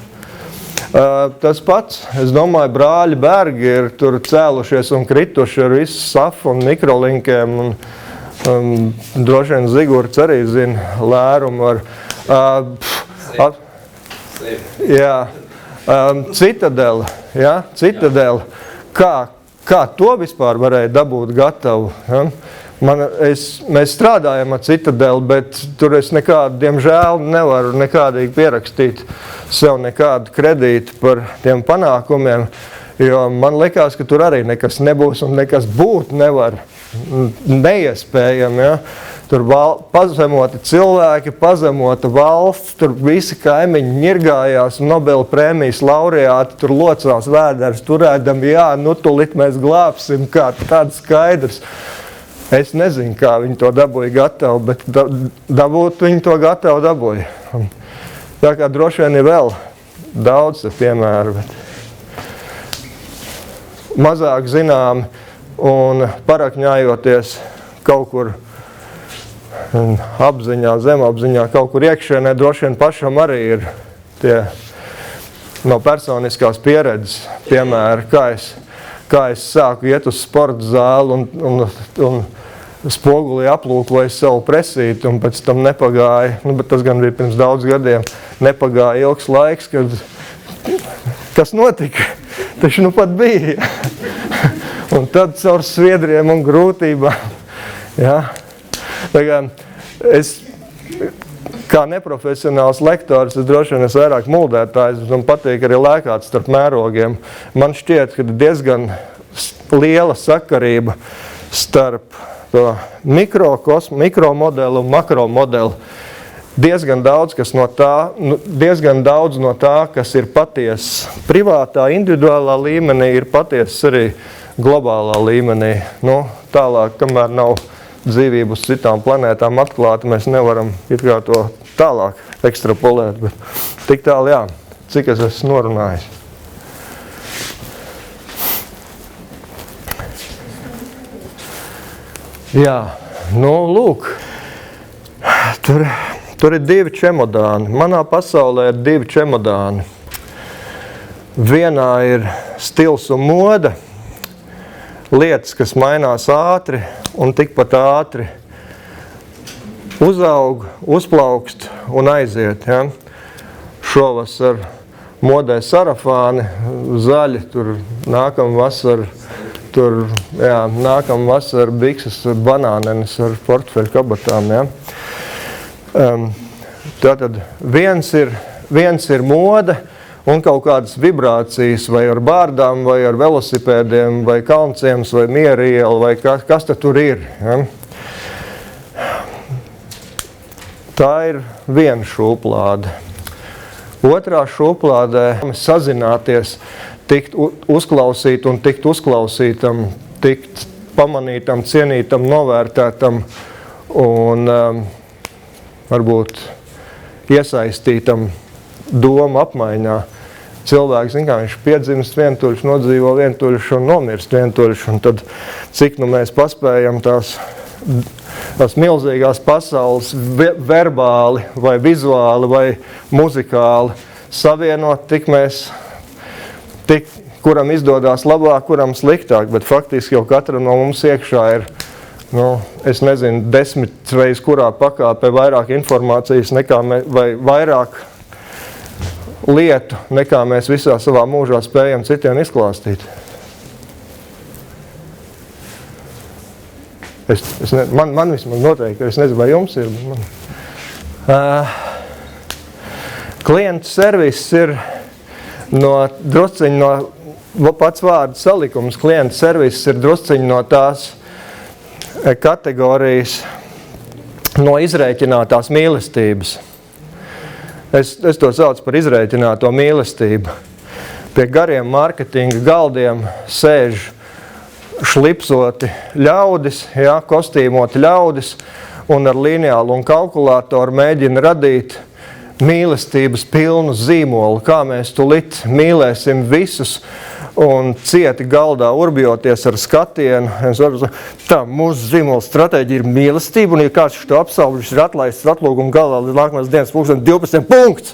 Tas pats, es domāju, brāļi Bergi ir tur cēlušies un krituši ar visu safu un mikrolinkiem un droši vien Zigurds arī zina lērumu ar Citadele, ja? Citadele. Kā to vispār varēja dabūt gatavu? Ja? Mēs strādājam ar Citadeli, bet tur es nekādu, diemžēl, nevaru nekādīgi pierakstīt sev nekādu kredītu par tiem panākumiem, jo man likās, ka tur arī nekas nebūs un nekas būt nevar. Neiespējami, ja? Tur pazemoti cilvēki, pazemota valsts, tur visi kaimiņi ņirgājās, Nobela prēmijas laureāti, tur locās vēders, turēdam, jā, tūlīt mēs glābsim, kā tāds skaidrs. Es nezinu, kā viņi to dabūja gatavu, bet dabūt viņi to gatavu dabūja. Tā kā droši vien ir vēl daudz piemēru, bet mazāk zināmi un parakņājoties kaut kur apziņā, zemapziņā, kaut kur iekšienē, droši vien pašam arī ir tie no personiskās pieredzes piemēri, kā es sāku iet uz sporta zāli un spogulī aplūkoju savu presīti un pēc tam nepagāja, bet tas gan bija pirms daudz gadiem, nepagāja ilgs laiks, kad kas notika, taču pat bija. Un tad caur sviedriem un grūtībām, jā. Es, kā neprofesionāls lektors, es droši vien vairāk muldētājs, man patīk arī lēkāt starp mērogiem. Man šķiet, ka diezgan liela sakarība starp to mikromodeli un makromodeli. Diezgan daudz no tā, kas ir patiesa privātā, individuālā līmenī, ir patiesa arī globālā līmenī. Tālāk, kamēr nav dzīvību uz citām planētām atklāta, mēs nevaram it kā to tālāk ekstrapolēt, bet tik tālu, jā, cik es esmu norunājis. Jā, lūk, tur ir 2 čemodāni. Manā pasaulē ir 2 čemodāni. Vienā ir stils un moda, lietas, kas mainās ātri un tikpat ātri uzaug, uzplaukst un aiziet. Ja? Šovasar modē sarafāni, zaļi, tur nākam vasar bikses banānenes ar portfeļu kabatām. Ja? Tātad viens ir moda, un kaut kādas vibrācijas vai ar bārdām, vai ar velosipēdiem, vai kalnciems, vai mieriela, vai kas tur ir. Ja? Tā ir viena šūplāde. Otrā šūplādē sazināties, tikt uzklausīt un tikt uzklausītam, tikt pamanītam, cienītam, novērtētam un varbūt iesaistītam domu apmaiņā. Cilvēks, viņš piedzimst vientuļš, nodzīvo vientuļš un nomirst vientuļš. Un tad, cik mēs paspējam tās milzīgās pasaules verbāli vai vizuāli vai muzikāli savienot, tik kuram izdodās labāk, kuram sliktāk, bet faktiski jau katra no mums iekšā ir, es nezinu, 10 reizes kurā pakāpē vairāk informācijas vai vairāk lietu, nekā mēs visā savā mūžā spējam citiem izklāstīt. Man vismaz noteikti, es nezinu, vai jums ir. Klientu servis ir drusciņi no pats vārdu salikums. Klientu servis ir drusciņi no tās kategorijas no izrēķinātās mīlestības. Es to saucu par izrēķināto mīlestību. Pie gariem mārketinga galdiem sēž šlipsoti ļaudis, kostīmoti ļaudis, un ar lineālu un kalkulātoru mēģina radīt mīlestības pilnu zīmolu, kā mēs tulīt mīlēsim visus un cieti galdā urbjoties ar skatienu. Es varu, tā, mūsu zīmola stratēģija ir mīlestība, un ja kāds šo apsauļus ir atlaists atlūgumu galā līdz nākamās dienas 12 punkts.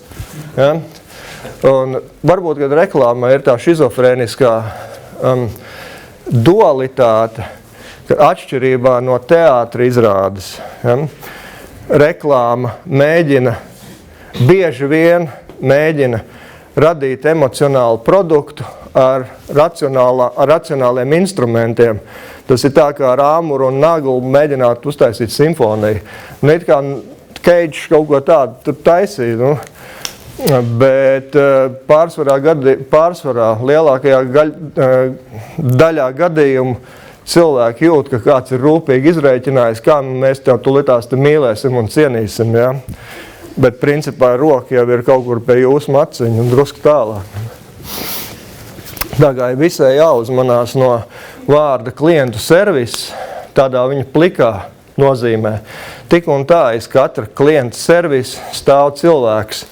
Ja? Un varbūt, kad reklāmā ir tā šizofrēniskā dualitāte, ka atšķirībā no teātra izrādes, ja? Reklāma bieži vien mēģina radīt emocionālu produktu ar racionāliem instrumentiem. Tas ir tā kā ar āmuru un naglu mēģināt uztaisīt simfoniju. Nu, it kā Keidžs kaut ko tādu tur taisīja, nu. Bet pārsvarā lielākajā daļā gadījumu cilvēki jūt, ka kāds ir rūpīgi izrēķinājis, kā mēs tev tulitās te mīlēsim un cienīsim, ja? Bet principā roka jau ir kaut kur pie jūsu maciņa un drusku tālāk. Tā kā ir visai jāuzmanās no vārda klientu servis, tādā viņa plikā nozīmē. Tik un tā aiz katra klienta servis stāv cilvēks.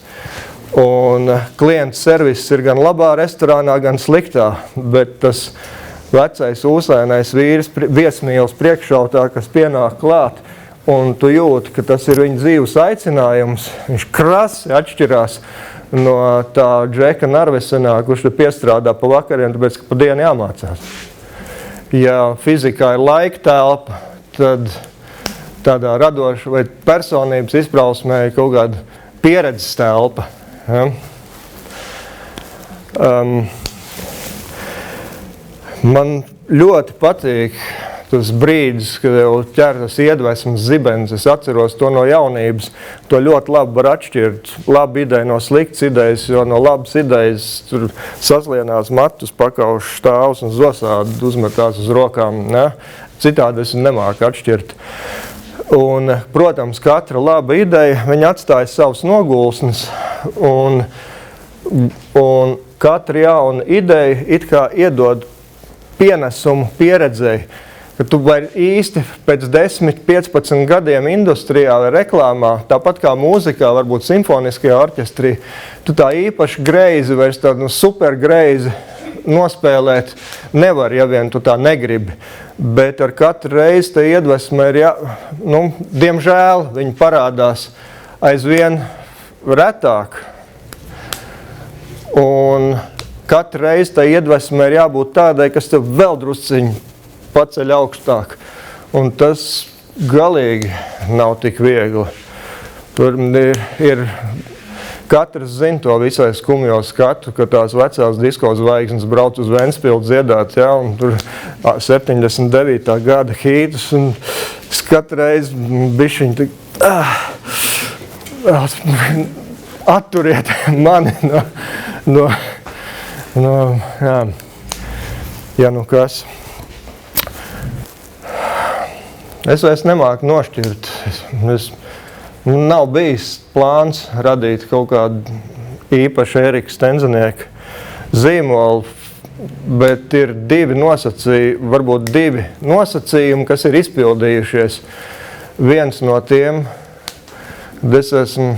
Un klienta servis ir gan labā restorānā, gan sliktā, bet tas vecais ūsainais vīrs viesmīles priekšautā, kas pienāk klāt, un tu jūti, ka tas ir viņa dzīves aicinājums. Viņš krasi atšķirās no tā Džeka Narvesenā, kurš te piestrādā pa vakariem, tāpēc, ka pa dienu jāmācās. Ja fizikā ir laika telpa, tad tādā radoša vai personības izprausmē ir kaut kāda pieredzes telpa. Ja? Man ļoti patīk tas brīdis, kad jau ķer tas iedvesmas zibens. Es atceros to no jaunības. To ļoti labi var atšķirt. Laba ideja no sliktas idejas, jo no labas idejas tur saslienās matus, pakauš stāvs un zosādi uzmetās uz rokām. Ne? Citādi es nemāku atšķirt. Un, protams, katra laba ideja, viņa atstāja savus nogulsnes. Un katra jauna ideja it kā iedod pienesumu pieredzēji, ka tu vari īsti pēc 10-15 gadiem industrijā vai reklāmā, tāpat kā mūzikā, varbūt simfoniskajā orķestrī, tu tā īpaši greizi, vairs tādu super greizi nospēlēt nevar, ja vien tu tā negribi. Bet ar katru reizi te iedvesme ir, diemžēl, viņi parādās aizvien retāk. Un katru reizi tā iedvesme ir jābūt tādai, kas tev vēl drusciņi paceļ augstāk. Un tas galīgi nav tik viegli. Tur ir katrs zina to visai skumjo skatu, ka tās vecās disko zvaigznes brauc uz Ventspili dziedāt, ja, un tur 79. gada hītus, un skatreiz bišķiņ tik, atturiet mani ja nu kas. Es vairs nemāku nošķirt. Nav bijis plāns radīt kaut kādu īpašu Erika Stenzenieka zīmolu, bet ir varbūt divi nosacījumi, kas ir izpildījušies. Viens no tiem, es esmu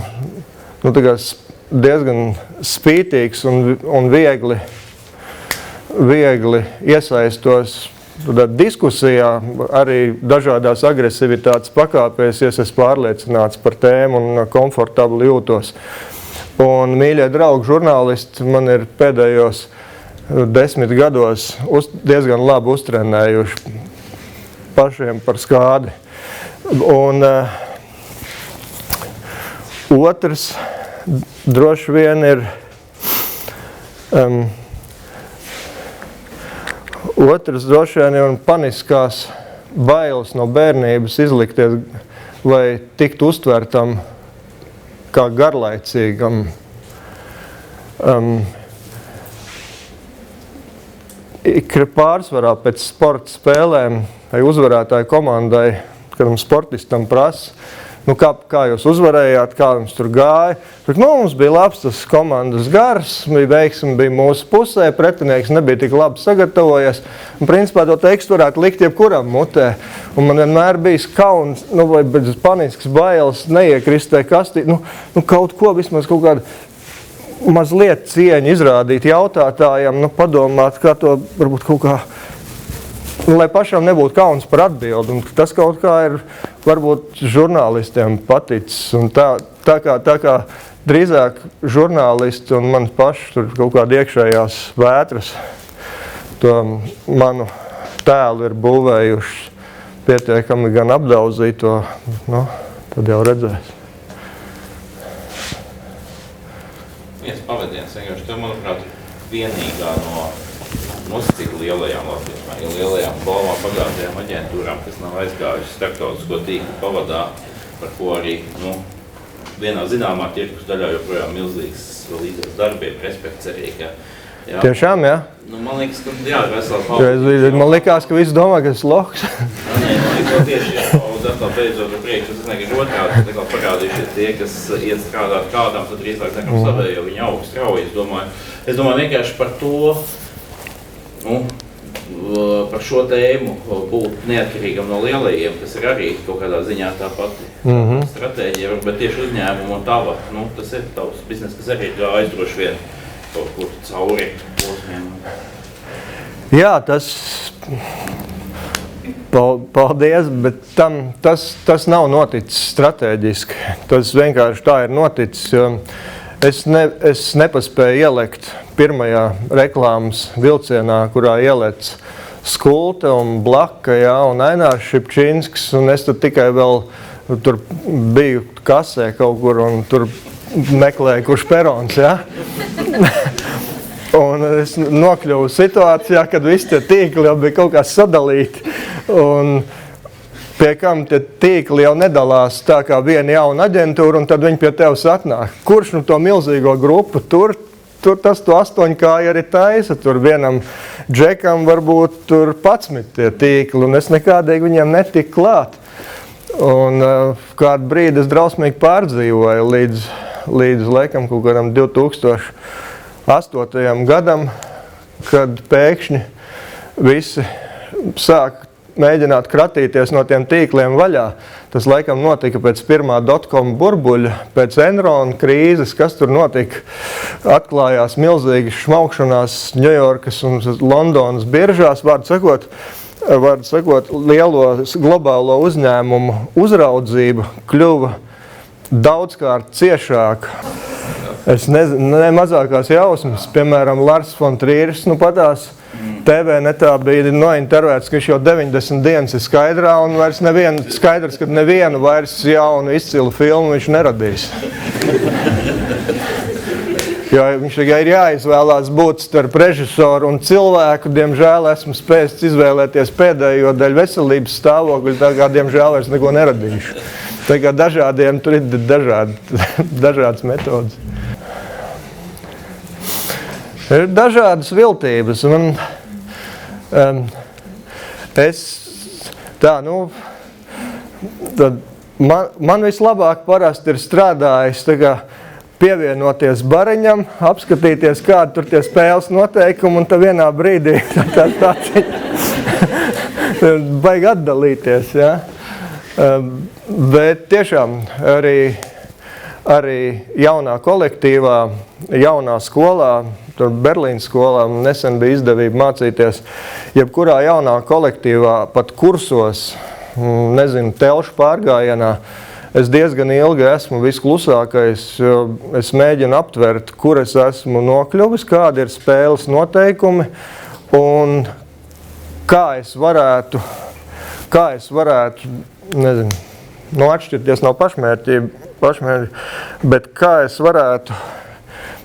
diezgan spītīgs un viegli iesaistos diskusijā, arī dažādās agresivitātes pakāpēs, es esmu pārliecināts par tēmu un komfortabli jūtos. Un, mīļie draugi žurnālisti, man ir pēdējos 10 gados diezgan labi uztrenējuši pašiem par skādi. Un otrs droši vien ir paniskās bailes no bērnības izlikties vai tikt uztvertam kā garlaicīgam. Pārsvarā pēc sporta spēlēm vai uzvarētāju komandai, kad sportistam prasa, kā jūs uzvarējāt, kā jums tur gāja. Mums bija labs tas komandas gars, veiksme bija mūsu pusē, pretinieks nebija tik labi sagatavojies. Un, principā, to tekstu varētu likt jebkuram mutē. Un man vienmēr bijis kauns, vai panisks bailes neiekrist vai kastīt, kaut ko vismaz kaut kādu mazliet cieņu izrādīt jautātājam, padomāt, kā to varbūt kaut kā, lai pašam nebūtu kauns par atbildi. Un tas kaut kā ir varbūt žurnālistiem paticis. Un tā kā drīzāk žurnālisti un man paši tur kaut kādi iekšējās vētras to manu tēlu ir būvējuši pietiekami gan apdauzīt to, tad jau redzēs. Viens pavadiens, vienkārši tev, manuprāt, vienīgā no cik lielajām Latvijā, lielajām globālām pagātajām aģentūrām, kas nav aizgājuši starptautisko tīklu pavadā, par ko arī, vienā zināmā tirkus daļā joprojām milzīgs līdzās darbiem, respekts arī, ka Tiešām, jā? Man liekas, ka vesela pauda. Man likās, ka visi domā, ka es loks. Man liekas, ka tieši pauda atkal beidzot ar priekšu. Es nezinu, ka otrādi parādījušies tie, kas iet strādāt kādām, tad drīzāk nekam savējo, viņi aug strauji. Es domāju vienkārši par to, par šo tēmu būt neatkarīgam no lielajiem, kas ir arī kaut kādā ziņā tā pati stratēģija, bet tieši uzņēmumu un tava, tas ir tavs biznes, kas arī ir aizdroši vien kaut kur cauri posmiem. Jā, paldies, bet tas nav noticis stratēģiski. Tas vienkārši tā ir noticis, jo es nepaspēju ielikt pirmajā reklāmas vilcienā, kurā ielec Skulte un Blaka, un Ainārs Šipčinskis, un es tad tikai vēl tur biju kasē kaut kur un tur meklēju, kurš perons, Un es nokļuvu situācijā, kad visi tie tīkli jau bija kaut kā sadalīti, un pie kam tie tīkli jau nedalās tā kā viena jauna aģentūra, un tad viņi pie tevis atnāk. Kurš to milzīgo grupu tur tas to 8K arī taisa, tur vienam džekam varbūt tur 11 tie tīkli, un es nekādīgi viņiem netiku klāt. Un kādu brīdi es drausmīgi pārdzīvoju līdz laikam kaut kādam 2008. Gadam, kad pēkšņi visi sāk mēģināt kratīties no tiem tīkliem vaļā. Tas laikam notika pēc pirmā dotcom burbuļa, pēc Enrona krīzes, kas tur notika. Atklājās milzīgi šmaukšanās Ņujorkas un Londonas biržās, vārdu sakot, lielo globālo uzņēmumu uzraudzība kļuva daudzkārt ciešāka. Es nezinu, mazākās jausmas, piemēram, Lars von Trieris, patās TV netā bija nointervēts, ka viņš jau 90 dienas ir skaidrā un vairs skaidrs, ka nevienu vairs jaunu izcilu filmu viņš neradīs. Jo viņš tikai ir jāizvēlās būt starp režisoru un cilvēku. Diemžēl esmu spējis izvēlēties pēdējo daļu veselības stāvokļu, tā kā diemžēl vairs neko neradīšu. Tā kā dažādiem tur ir dažādas metodas. Ir dažādas viltības. Man vislabāk parasti ir strādājis pievienoties bariņam, apskatīties, kādi tur tie spēles noteikumi, un tad vienā brīdī baigi atdalīties. Ja? Bet tiešām arī jaunā kolektīvā, jaunā skolā, tur Berlīnas skolā nesen bija izdevība mācīties, jebkurā jaunā kolektīvā, pat kursos, telšu pārgājienā, es diezgan ilgi esmu visklusākais, jo es mēģinu aptvert, kur es esmu nokļuvis, kādi ir spēles noteikumi un kā es varētu atšķirties no pašmērķa, bet kā es varētu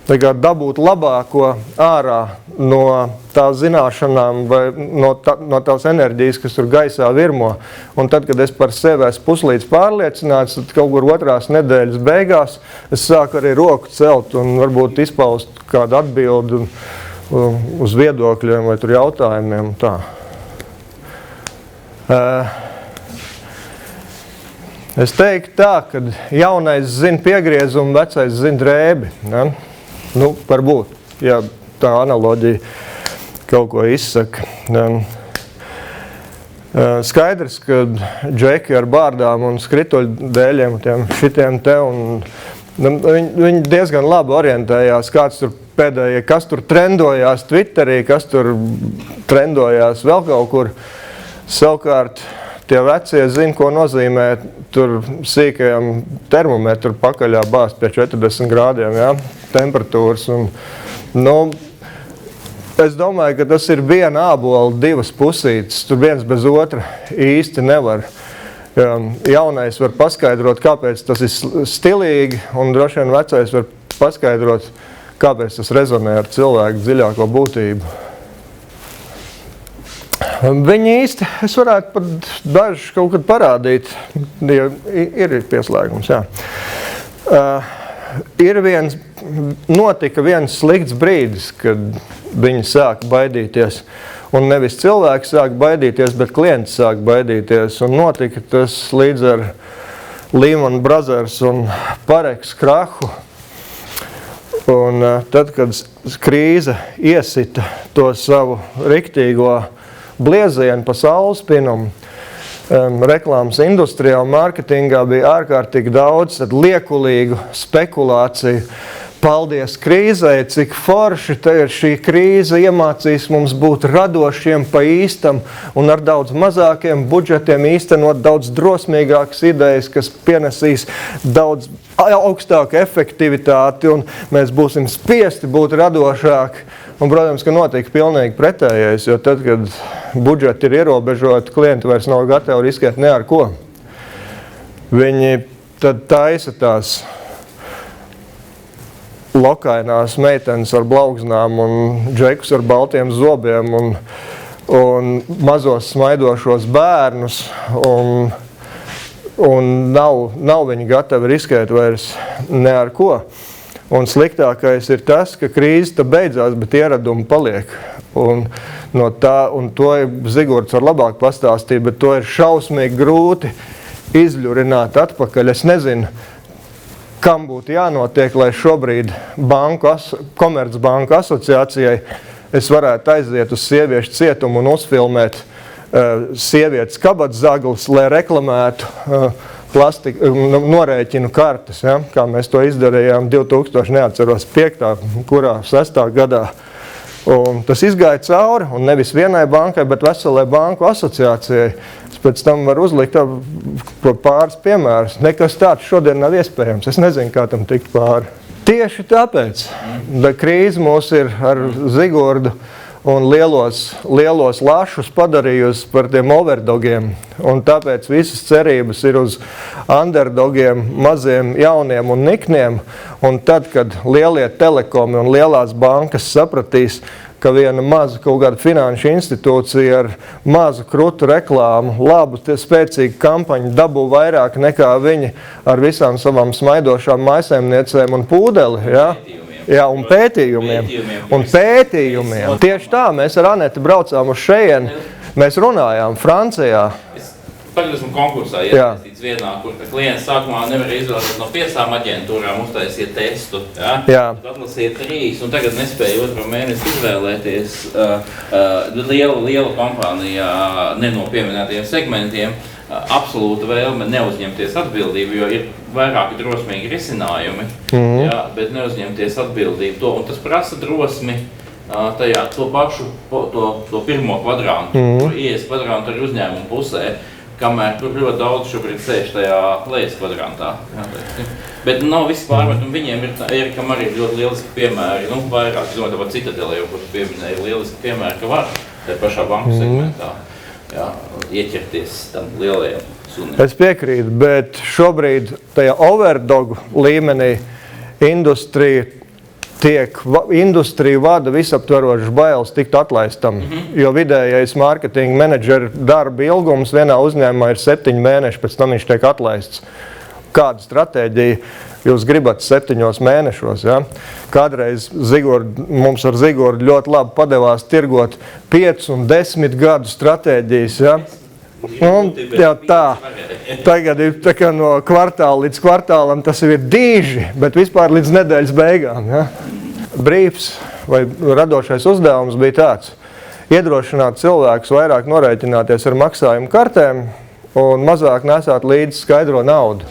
dabūt labāko ārā no tās zināšanām vai no tās enerģijas, kas tur gaisā virmo. Un tad, kad es par sevi esmu puslīdz pārliecināts, tad kaut kur otrās nedēļas beigās es sāku arī roku celt un varbūt izpaust kādu atbildi uz viedokļiem vai tur jautājumiem. Tā. Es teiktu tā, ka jaunais zina piegriezumu, vecais zina drēbi. Ne? Varbūt, ja tā analoģija kaut ko izsaka. Skaidrs, ka džeki ar bārdām un skrituļu dēļiem šitiem te un Viņi diezgan labi orientējās, kas tur trendojās Twitterī, kas tur trendojās vēl kaut kur. Savukārt tie vecie zina, ko nozīmē tur sīkajam termometru pakaļā bāzt pie 40 grādiem, ja, temperatūras. Es domāju, ka tas ir viena ābola divas pusītes, tur viens bez otra īsti nevar. Jaunais var paskaidrot, kāpēc tas ir stilīgi, un droši vien vecais var paskaidrot, kāpēc tas rezonē ar cilvēku dziļāko būtību. Viņi īsti, es varētu pat dažus kaut kad parādīt, ja ir pieslēgums, jā. Notika viens slikts brīdis, kad viņi sāka baidīties. Un nevis cilvēki sāk baidīties, bet klienti sāk baidīties. Un notika tas līdz ar Lehman Brothers un Pareks krahu. Un tad, kad krīze iesita to savu riktīgo bliezienu pa saulspinumu, reklāmas industrijā un mārketingā bija ārkārtīgi daudz liekulīgu spekulāciju. Paldies krīzei, cik forši tagad šī krīze iemācīs mums būt radošiem pa īstam un ar daudz mazākiem budžetiem īstenot daudz drosmīgākas idejas, kas pienesīs daudz augstāku efektivitāti un mēs būsim spiesti būt radošāki. Un, protams, ka notiek pilnīgi pretējais, jo tad, kad budžeti ir ierobežoti, klienti vairs nav gatavi riskēt ne ar ko. Viņi tad taisa tās lokainās meitenes ar blaugznām un džekus ar baltiem zobiem un mazos smaidošos bērnus un nav viņi gatavi riskēt vairs ne ar ko. Un sliktākais ir tas, ka krīze beidzās, bet ieradumi paliek. Un to Zigords var labāk pastāstīt, bet to ir šausmīgi grūti izļurināt atpakaļ. Es nezinu, kam būtu jānotiek, lai šobrīd Komercbanku asociācijai es varētu aiziet uz sieviešu cietumu un uzfilmēt sievietes kabatzaglis, lai reklamētu norēķinu kartes, ja? Kā mēs to izdarījām 2005. Kurā 6. gadā. Un tas izgāja cauri, un nevis vienai bankai, bet veselai banku asociācijai. Es pēc tam varu uzlikt pāris piemērus. Nekas tāds šodien nav iespējams. Es nezinu, kā tam tikt pāri. Tieši tāpēc, bet krīze mūs ir ar Zigordu un lielos lašus padarījusi par tiem overdogiem. Un tāpēc visas cerības ir uz underdogiem, maziem, jauniem un nikniem. Un tad, kad lielie telekomi un lielās bankas sapratīs, ka viena maza kaut kāda finanšu institūcija ar mazu krutu reklāmu, labu, spēcīgu kampaņu dabū vairāk nekā viņi ar visām savām smaidošām maisaimniecēm un pūdeli, ja? Jā, un pētījumiem. Tieši tā, mēs ar Anetu braucām uz šejieni, mēs runājām Francijā. Tagad esmu konkursā iesaistīts vienā, kur klients sākumā nevar izvēlēties no 5 aģentūrām, uztaisiet testu. Ja? Atlasīja 3, un tagad nespēja otro mēnesi izvēlēties lielu kompāniju ne no pieminētajiem segmentiem. Absolūta vēlme neuzņemties atbildību, jo ir vairāki drosmīgi risinājumi, bet neuzņemties atbildību. Un tas prasa drosmi to pašu, to pirmo kvadrantu, ies kvadrantu ar uzņēmumu pusē, kamēr tur ļoti daudz šobrīd sēž tajā lejas kvadrantā. Bet nav viss pārmet, un viņiem ir kam arī ļoti lieliski piemēri, vairāk, tāpat Citadelē jau, kurš pieminēja lieliski piemēri, ka var tajā pašā banku segmentā. Ieķerties tam lielajam sunim. Es piekrītu, bet šobrīd tajā overdogu līmenī industrija vada visaptverošas bailes tikt atlaistam, jo vidējais mārketinga menedžera darba ilgums vienā uzņēmumā ir 7 mēneši, pēc tam viņš tiek atlaists. Kāda stratēģija jūs gribat 7 mēnešos? Ja? Kādreiz mums ar Zigordu ļoti labi padevās tirgot 5 un 10 gadu stratēģijas. Ja? Tagad ir no kvartāla līdz kvartālam tas ir dīži, bet vispār līdz nedēļas beigām. Ja? Brīvs vai radošais uzdevums bija tāds. Iedrošināt cilvēkus vairāk norēķināties ar maksājumu kartēm un mazāk nesāt līdzi skaidro naudu.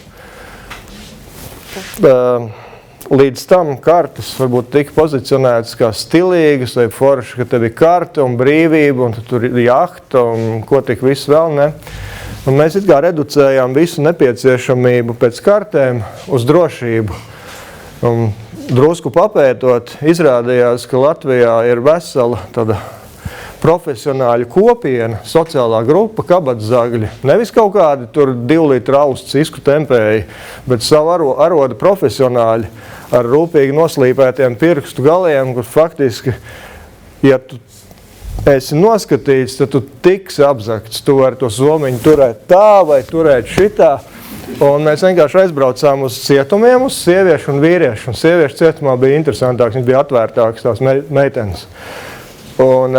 Līdz tam kartes varbūt tika pozicionētas kā stilīgas vai forši, ka tev ir karte un brīvība un tur ir jahta un ko tik viss vēl ne. Un mēs it kā reducējām visu nepieciešamību pēc kartēm uz drošību. Un drusku papētot, izrādījās, ka Latvijā ir vesela tāda profesionāļu kopiena, sociālā grupa, kabatzagļi. Nevis kaut kādi tur 2 litru austs isku tempēji, bet savu arodu profesionāļi ar rūpīgi noslīpētiem pirkstu galiem, kur faktiski, ja tu esi noskatīts, tad tu tiksi apzakts. Tu vari to somiņu turēt tā vai turēt šitā. Un mēs vienkārši aizbraucām uz cietumiem, uz sieviešu un vīriešu. Un sieviešu cietumā bija interesantāks, viņas bija atvērtākas tās meitenes. Un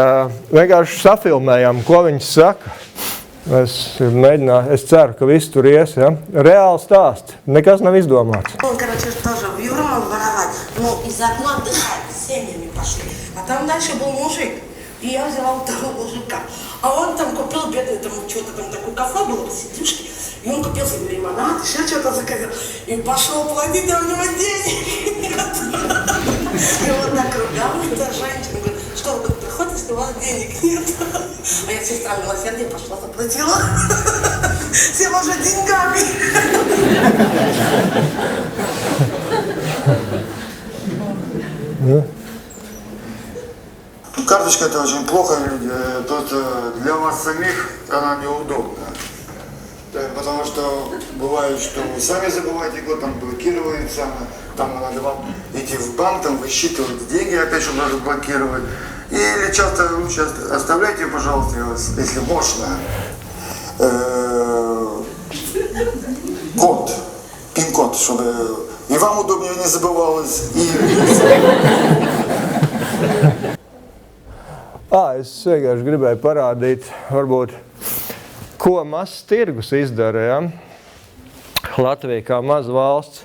vienkārši safilmējām, ko viņas saka. Es ceru, ka viss tur ies, ja? Reāli stāsti, неkas nav izdomāts. Он, короче, тоже в Юрмал воровать, но из окна отдыхать, с семьями пошли. А там дальше был мужик, и я взяла у того мужика. А он там купил, бедный, там что-то там такое кафе было, посидюшки, и он купил себе лимонад, еще что-то заказал. И пошел платить, а у него денег нет. И вот так ругал эта женщина, говорит, что вы тут приходите, если у вас денег нет? А я сестра милосердия пошла, заплатила. Всем уже деньгами. Карточка это очень плохо, люди. Тут для вас самих она неудобна. Потому что бывает, что вы сами забываете, куда там блокируется, там надо вам идти в банк, там высчитывать деньги, опять чтобы разблокировать. Или часто лучше оставляйте, пожалуйста, если можно, код, пин-код, чтобы и вам удобнее не забывалось, и... Es vienkārši gribēju parādīt, varbūt, ko mazs tirgus izdara, ja? Latvija kā maza valsts.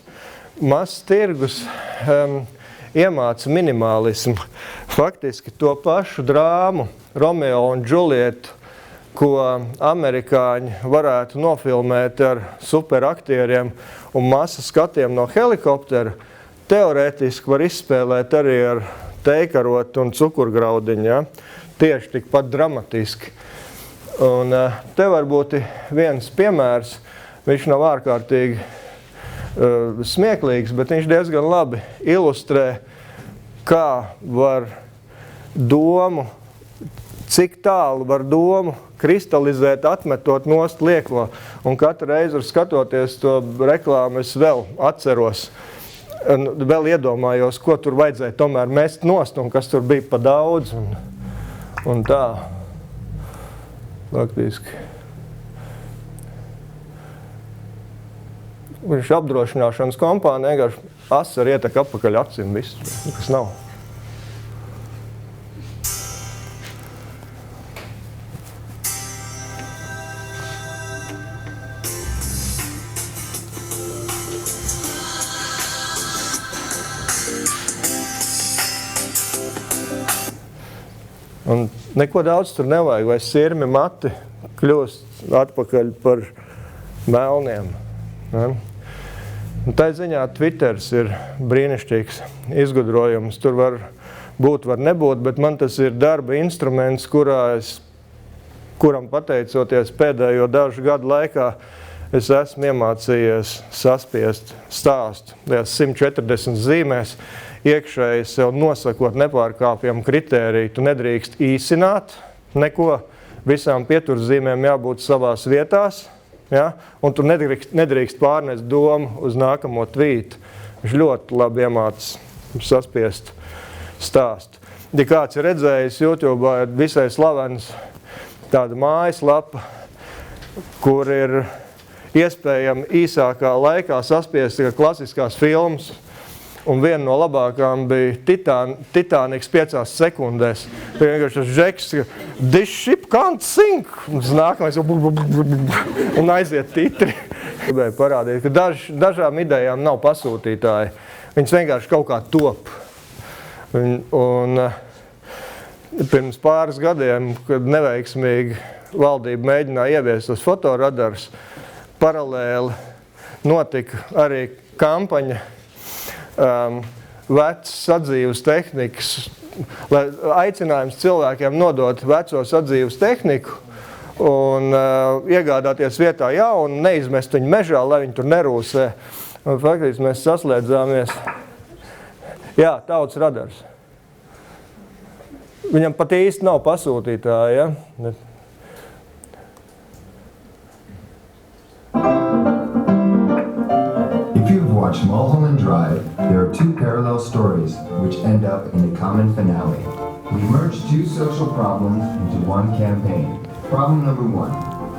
Mazs tirgus iemāca minimalismu. Faktiski to pašu drāmu, Romeo un Džulietu, ko amerikāņi varētu nofilmēt ar superaktieriem un masas skatiem no helikoptera, teorētiski var izspēlēt arī ar teikarotu un cukurgraudiņu, ja? Tieši tikpat dramatiski. Un te varbūt viens piemērs, viņš nav ārkārtīgi smieklīgs, bet viņš diezgan labi ilustrē, kā var domu, cik tālu var domu kristalizēt, atmetot nost lieko. Un katru reizi, skatoties to reklāmu, es vēl atceros, vēl iedomājos, ko tur vajadzēja tomēr mest nost un kas tur bija pa daudz un tā. Faktiski. Viņš apdrošināšanas kompānija vienkārši asari ietek apakaļ acīm visu, kas nav. Un neko daudz tur nevajag, vai sirmi mati kļūst atpakaļ par melniem. Ja? Un tai ziņā Twitters ir brīnišķīgs izgudrojums. Tur var būt, var nebūt, bet man tas ir darba instruments, kuram pateicoties pēdējo dažu gadu laikā, es esmu iemācījies saspiest stāstu. Tajās 140 zīmēs iekšēji sev nosakot nepārkāpjamu kritēriju. Tu nedrīkst īsināt neko, visām pieturzīmēm jābūt savās vietās, ja? Un tu nedrīkst pārnest domu uz nākamo tvītu. Viņš ļoti labi iemācās saspiest stāstu. Ja kāds ir redzējis, YouTube ir visai slavens tāda mājaslapa, kur ir iespējami īsākā laikā saspiest klasiskās filmas. Un viena no labākām bija Titaniks 5 sekundēs. Tā vienkārši tas žeks, ka this ship can't sink. Un tas nākamais jau un aiziet titri. Gribēju parādīt, ka dažām idejām nav pasūtītāji. Viņas vienkārši kaut kā top. Un pirms pāris gadiem, kad neveiksmīgi valdība mēģināja ieviest tos fotoradarus, paralēli notika arī kampaņa vecs sadzīves tehnikas, lai aicinājums cilvēkiem nodot veco sadzīves tehniku un iegādāties vietā jaunu, neizmest viņu mežā, lai viņi tur nerūsē. Un faktiski mēs saslēdzāmies. Jā, Tautas radars. Viņam pat īsti nav pasūtītāja, ja? If you've watched Mulholland Drive, there are two parallel stories which end up in a common finale. We merged two social problems into one campaign. Problem number one.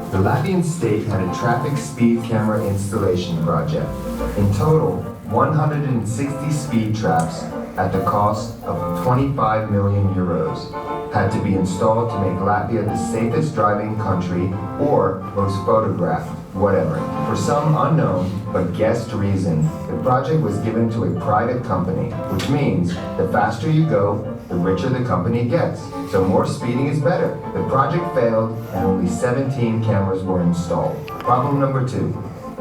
The Latvian state had a traffic speed camera installation project. In total, 160 speed traps at the cost of 25 million euros had to be installed to make Latvia the safest driving country or most photographed, whatever. For some unknown but guessed reason, the project was given to a private company, which means the faster you go, the richer the company gets. So more speeding is better. The project failed and only 17 cameras were installed. Problem number two.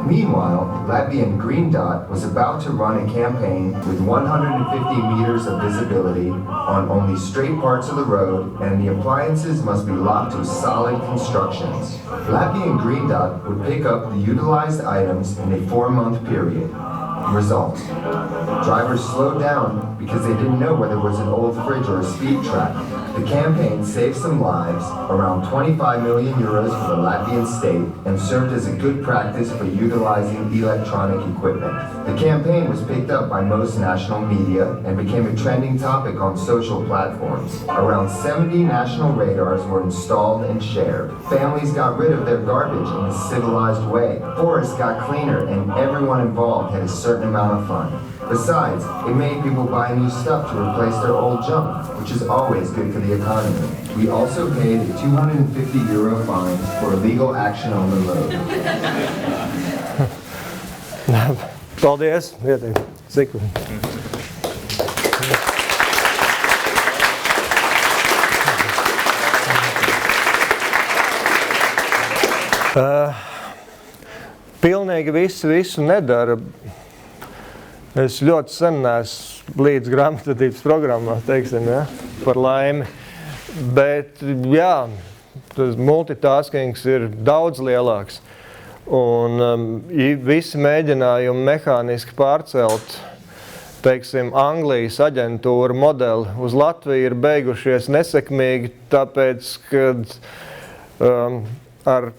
Meanwhile, Latvian Green Dot was about to run a campaign with 150 meters of visibility on only straight parts of the road, and the appliances must be locked to solid constructions. Latvian Green Dot would pick up the utilized items in a 4-month period. Result. Drivers slowed down because they didn't know whether it was an old fridge or a speed trap. The campaign saved some lives, around 25 million euros for the Latvian state, and served as a good practice for utilizing electronic equipment. The campaign was picked up by most national media and became a trending topic on social platforms. Around 70 national radars were installed and shared. Families got rid of their garbage in a civilized way. Forests got cleaner, and everyone involved had a certain amount of fun. Besides, it made people buy new stuff to replace their old junk, which is always good for the economy. We also paid a 250 euro fine for illegal action on the road. Paldies, vietīgi. Ziku. Pilnīgi visu nedara. Es ļoti sen neesmu līdz grāmatvedības programmā, teiksim, ja, par laimi. Bet, jā, tas multitaskings ir daudz lielāks. Un visi mēģinājumi mehāniski pārcelt, teiksim, Anglijas aģentūra modeli uz Latviju ir beigušies nesekmīgi, tāpēc, kad ar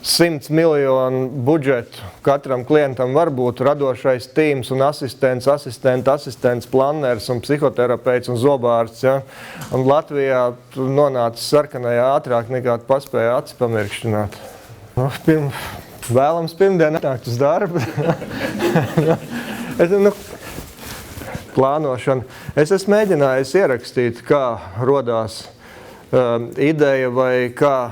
100 miljonu budžetu katram klientam var būt radošais tīms un asistents, planners un psihoterapeits un zobārsts. Ja? Un Latvijā nonāca sarkanajā ātrāk nekā paspēja acis pamirkšķināt. Vēlams pirmdien nākt uz darbu. Plānošana. Es esmu mēģinājis ierakstīt, kā rodās ideja vai kā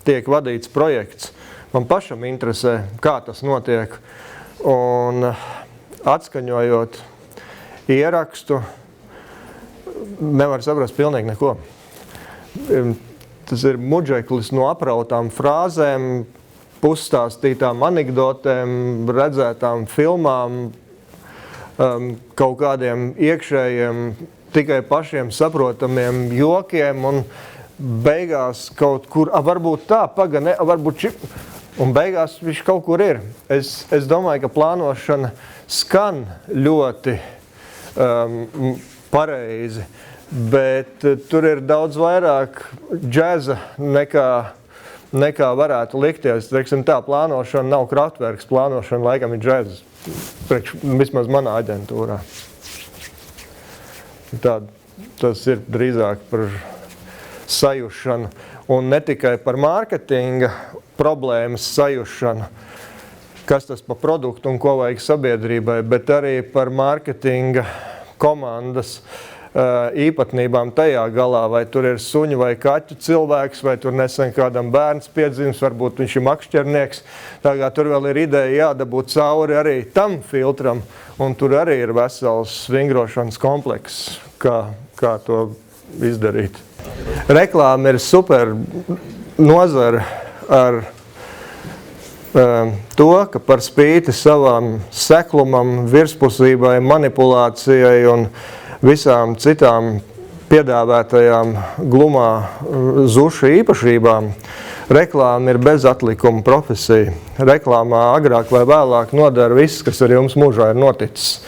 tiek vadīts projekts. Man pašam interesē, kā tas notiek. Un atskaņojot ierakstu, nevar saprast pilnīgi neko. Tas ir mudžeklis no aprautām frāzēm, pusstāstītām anekdotēm, redzētām filmām, kaut kādiem iekšējiem, tikai pašiem saprotamiem jokiem un beigās kaut kur, varbūt tā, varbūt šī, un beigās viņš kaut kur ir. Es domāju, ka plānošana skan ļoti pareizi, bet tur ir daudz vairāk džeza nekā varētu likties. Teiksim tā, plānošana nav Kraftwerks, plānošana laikam ir džezas, vismaz manā aģentūrā. Tas ir drīzāk par sajušanu, un ne tikai par mārketinga problēmas sajušanu, kas tas pa produktu un ko vajag sabiedrībai, bet arī par mārketinga komandas īpatnībām tajā galā, vai tur ir suņu vai kaķu cilvēks, vai tur nesen kādam bērns piedzimis, varbūt viņš ir makšķernieks. Tagad tur vēl ir ideja jādabūt cauri arī tam filtram, un tur arī ir vesels vingrošanas komplekss, kā to izdarīt. Reklāma ir super nozara ar to, ka par spīti savam seklumam, virspusībai, manipulācijai un visām citām piedāvātajām glumā zušu īpašībām, reklāma ir bezatlikuma profesija. Reklāmā agrāk vai vēlāk nodara viss, kas ar jums mūžā ir noticis.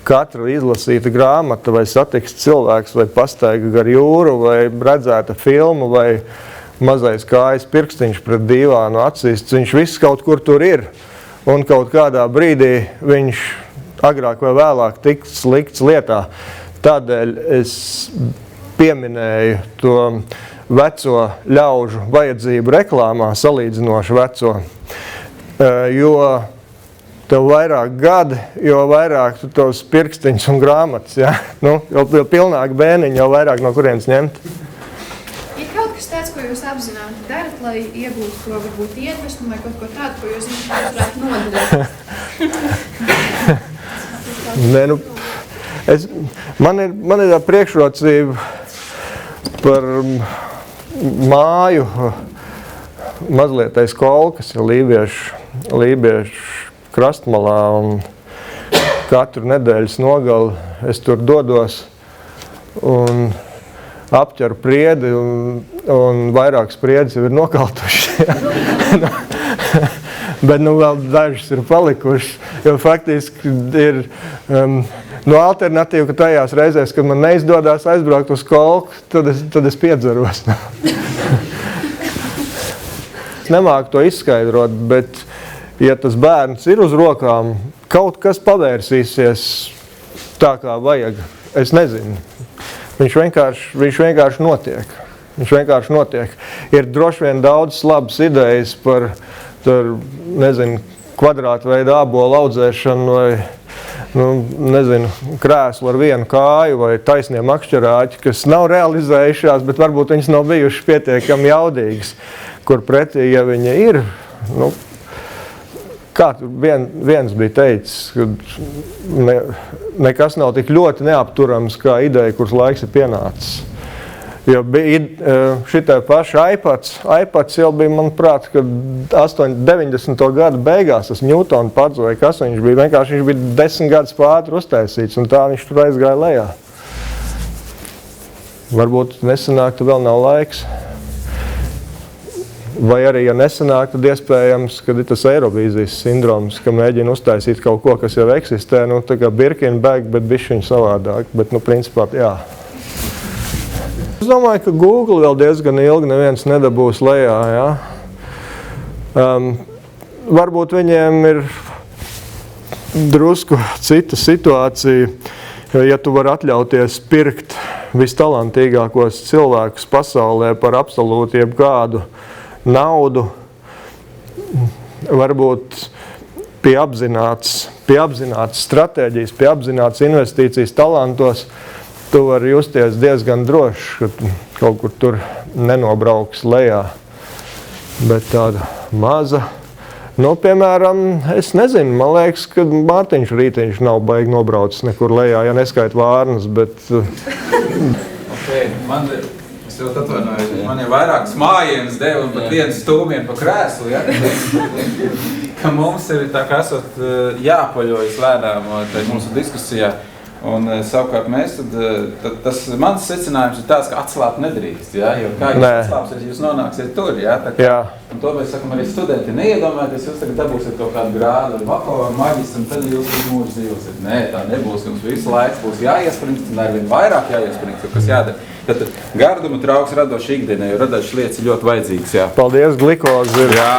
Katra izlasīta grāmata vai satiks cilvēks vai pastaiga gar jūru vai redzēta filmu vai mazais kājas pirkstiņš pret dīvānu acīsts, viņš viss kaut kur tur ir. Un kaut kādā brīdī viņš agrāk vai vēlāk tiks likts lietā. Tādēļ es pieminēju to veco ļaužu vajadzību reklāmā, salīdzinoši veco, jo tev vairāk gadi, jo vairāk tu tos pirkstiņus un grāmatas, ja? Jo pilnāk bēniņi, jo vairāk no kurienes ņemt. Ir kaut kas tāds, ko jūs apzināti darat, lai iegūtu to varbūt iedvesmu vai kaut ko tādu, ko jūs zināt, ka varētu nodarīt? Man ir tā priekšrocība par māju mazliet aiz kolkas, ja lībiešu krastmalā, un katru nedēļas nogali es tur dodos un apķeru priedi, un vairākas priedes jau ir nokaltuši. Bet vēl dažas ir palikušas, jo faktiski ir alternatīva, ka tajās reizēs, kad man neizdodās aizbraukt uz kolku, tad es piedzeros. Es nemāku to izskaidrot, bet ja tas bērns ir uz rokām, kaut kas pavērsīsies tā, kā vajag. Es nezinu. Viņš vienkārši notiek. Viņš vienkārši notiek. Ir droši vien daudz labas idejas par kvadrātveida ābolu audzēšanu vai krēslu ar vienu kāju vai taisnie makšķerāķi, kas nav realizējušās, bet varbūt viņas nav bijušas pietiekami jaudīgas, kur pretī, ja viņa ir, kā tur viens bija teicis, ka nekas nav tik ļoti neapturams kā ideja, kuras laiks ir pienācis. Jo bija šitai paši iPads jau bija, manuprāt, kad 90. gadu beigās tas Newton pats vai kas viņš bija, vienkārši viņš bija 10 gadus pātri uztaisīts, un tā viņš tur aizgāja lejā. Varbūt nesanāk, tad vēl nav laiks. Vai arī, ja nesanāk, tad iespējams, kad ir tas Eirovīzijas sindroms, ka mēģina uztaisīt kaut ko, kas jau eksistē, tā kā Birkenbag, bet bišķiņ savādāk, bet, principā, jā. Es domāju, ka Google vēl diezgan ilgi neviens nedabūs lejā, ja? Varbūt viņiem ir drusku cita situācija, ja tu vari atļauties pirkt vistalantīgākos cilvēkus pasaulē par absolūti jebkādu naudu, varbūt pie apzinātas stratēģijas, pie apzinātas investīcijas talantos, tu vari justies diezgan drošs, ka kaut kur tur nenobrauks lejā. Bet tāda maza, piemēram, es nezinu, man liekas, ka Mārtiņš Rītiņš nav baigi nobraucis nekur lejā, ja neskait vārnas, bet... Es jau atvainoju, man ir vairākas mājienas deva un pat viens stūmienu pa krēslu, ja? Ka mums ir tā kā esot jāpaļojas lēnām mūsu diskusijā. Un savukārt mēs, tad tas mans secinājums ir tāds, ka atslāpt nedrīkst, ja? Jo kā jūs atslāpsiet, jūs nonāksiet tur, ja? Un to mēs sakam arī studenti, neiedomājieties, jūs tagad dabūsiet kaut kādu grādu vai bakalaura maģistru, un tad jūs uz mūžu dzīvosiet. Nē, tā nebūs, jums visu laiku būs jāiespringst, un arvien vairāk jāiespringst, kas jādara. Tad garduma trauks radoši ikdienai, jo radošas lietas ir ļoti vajadzīgas, jā. Paldies, glikozi! Jā.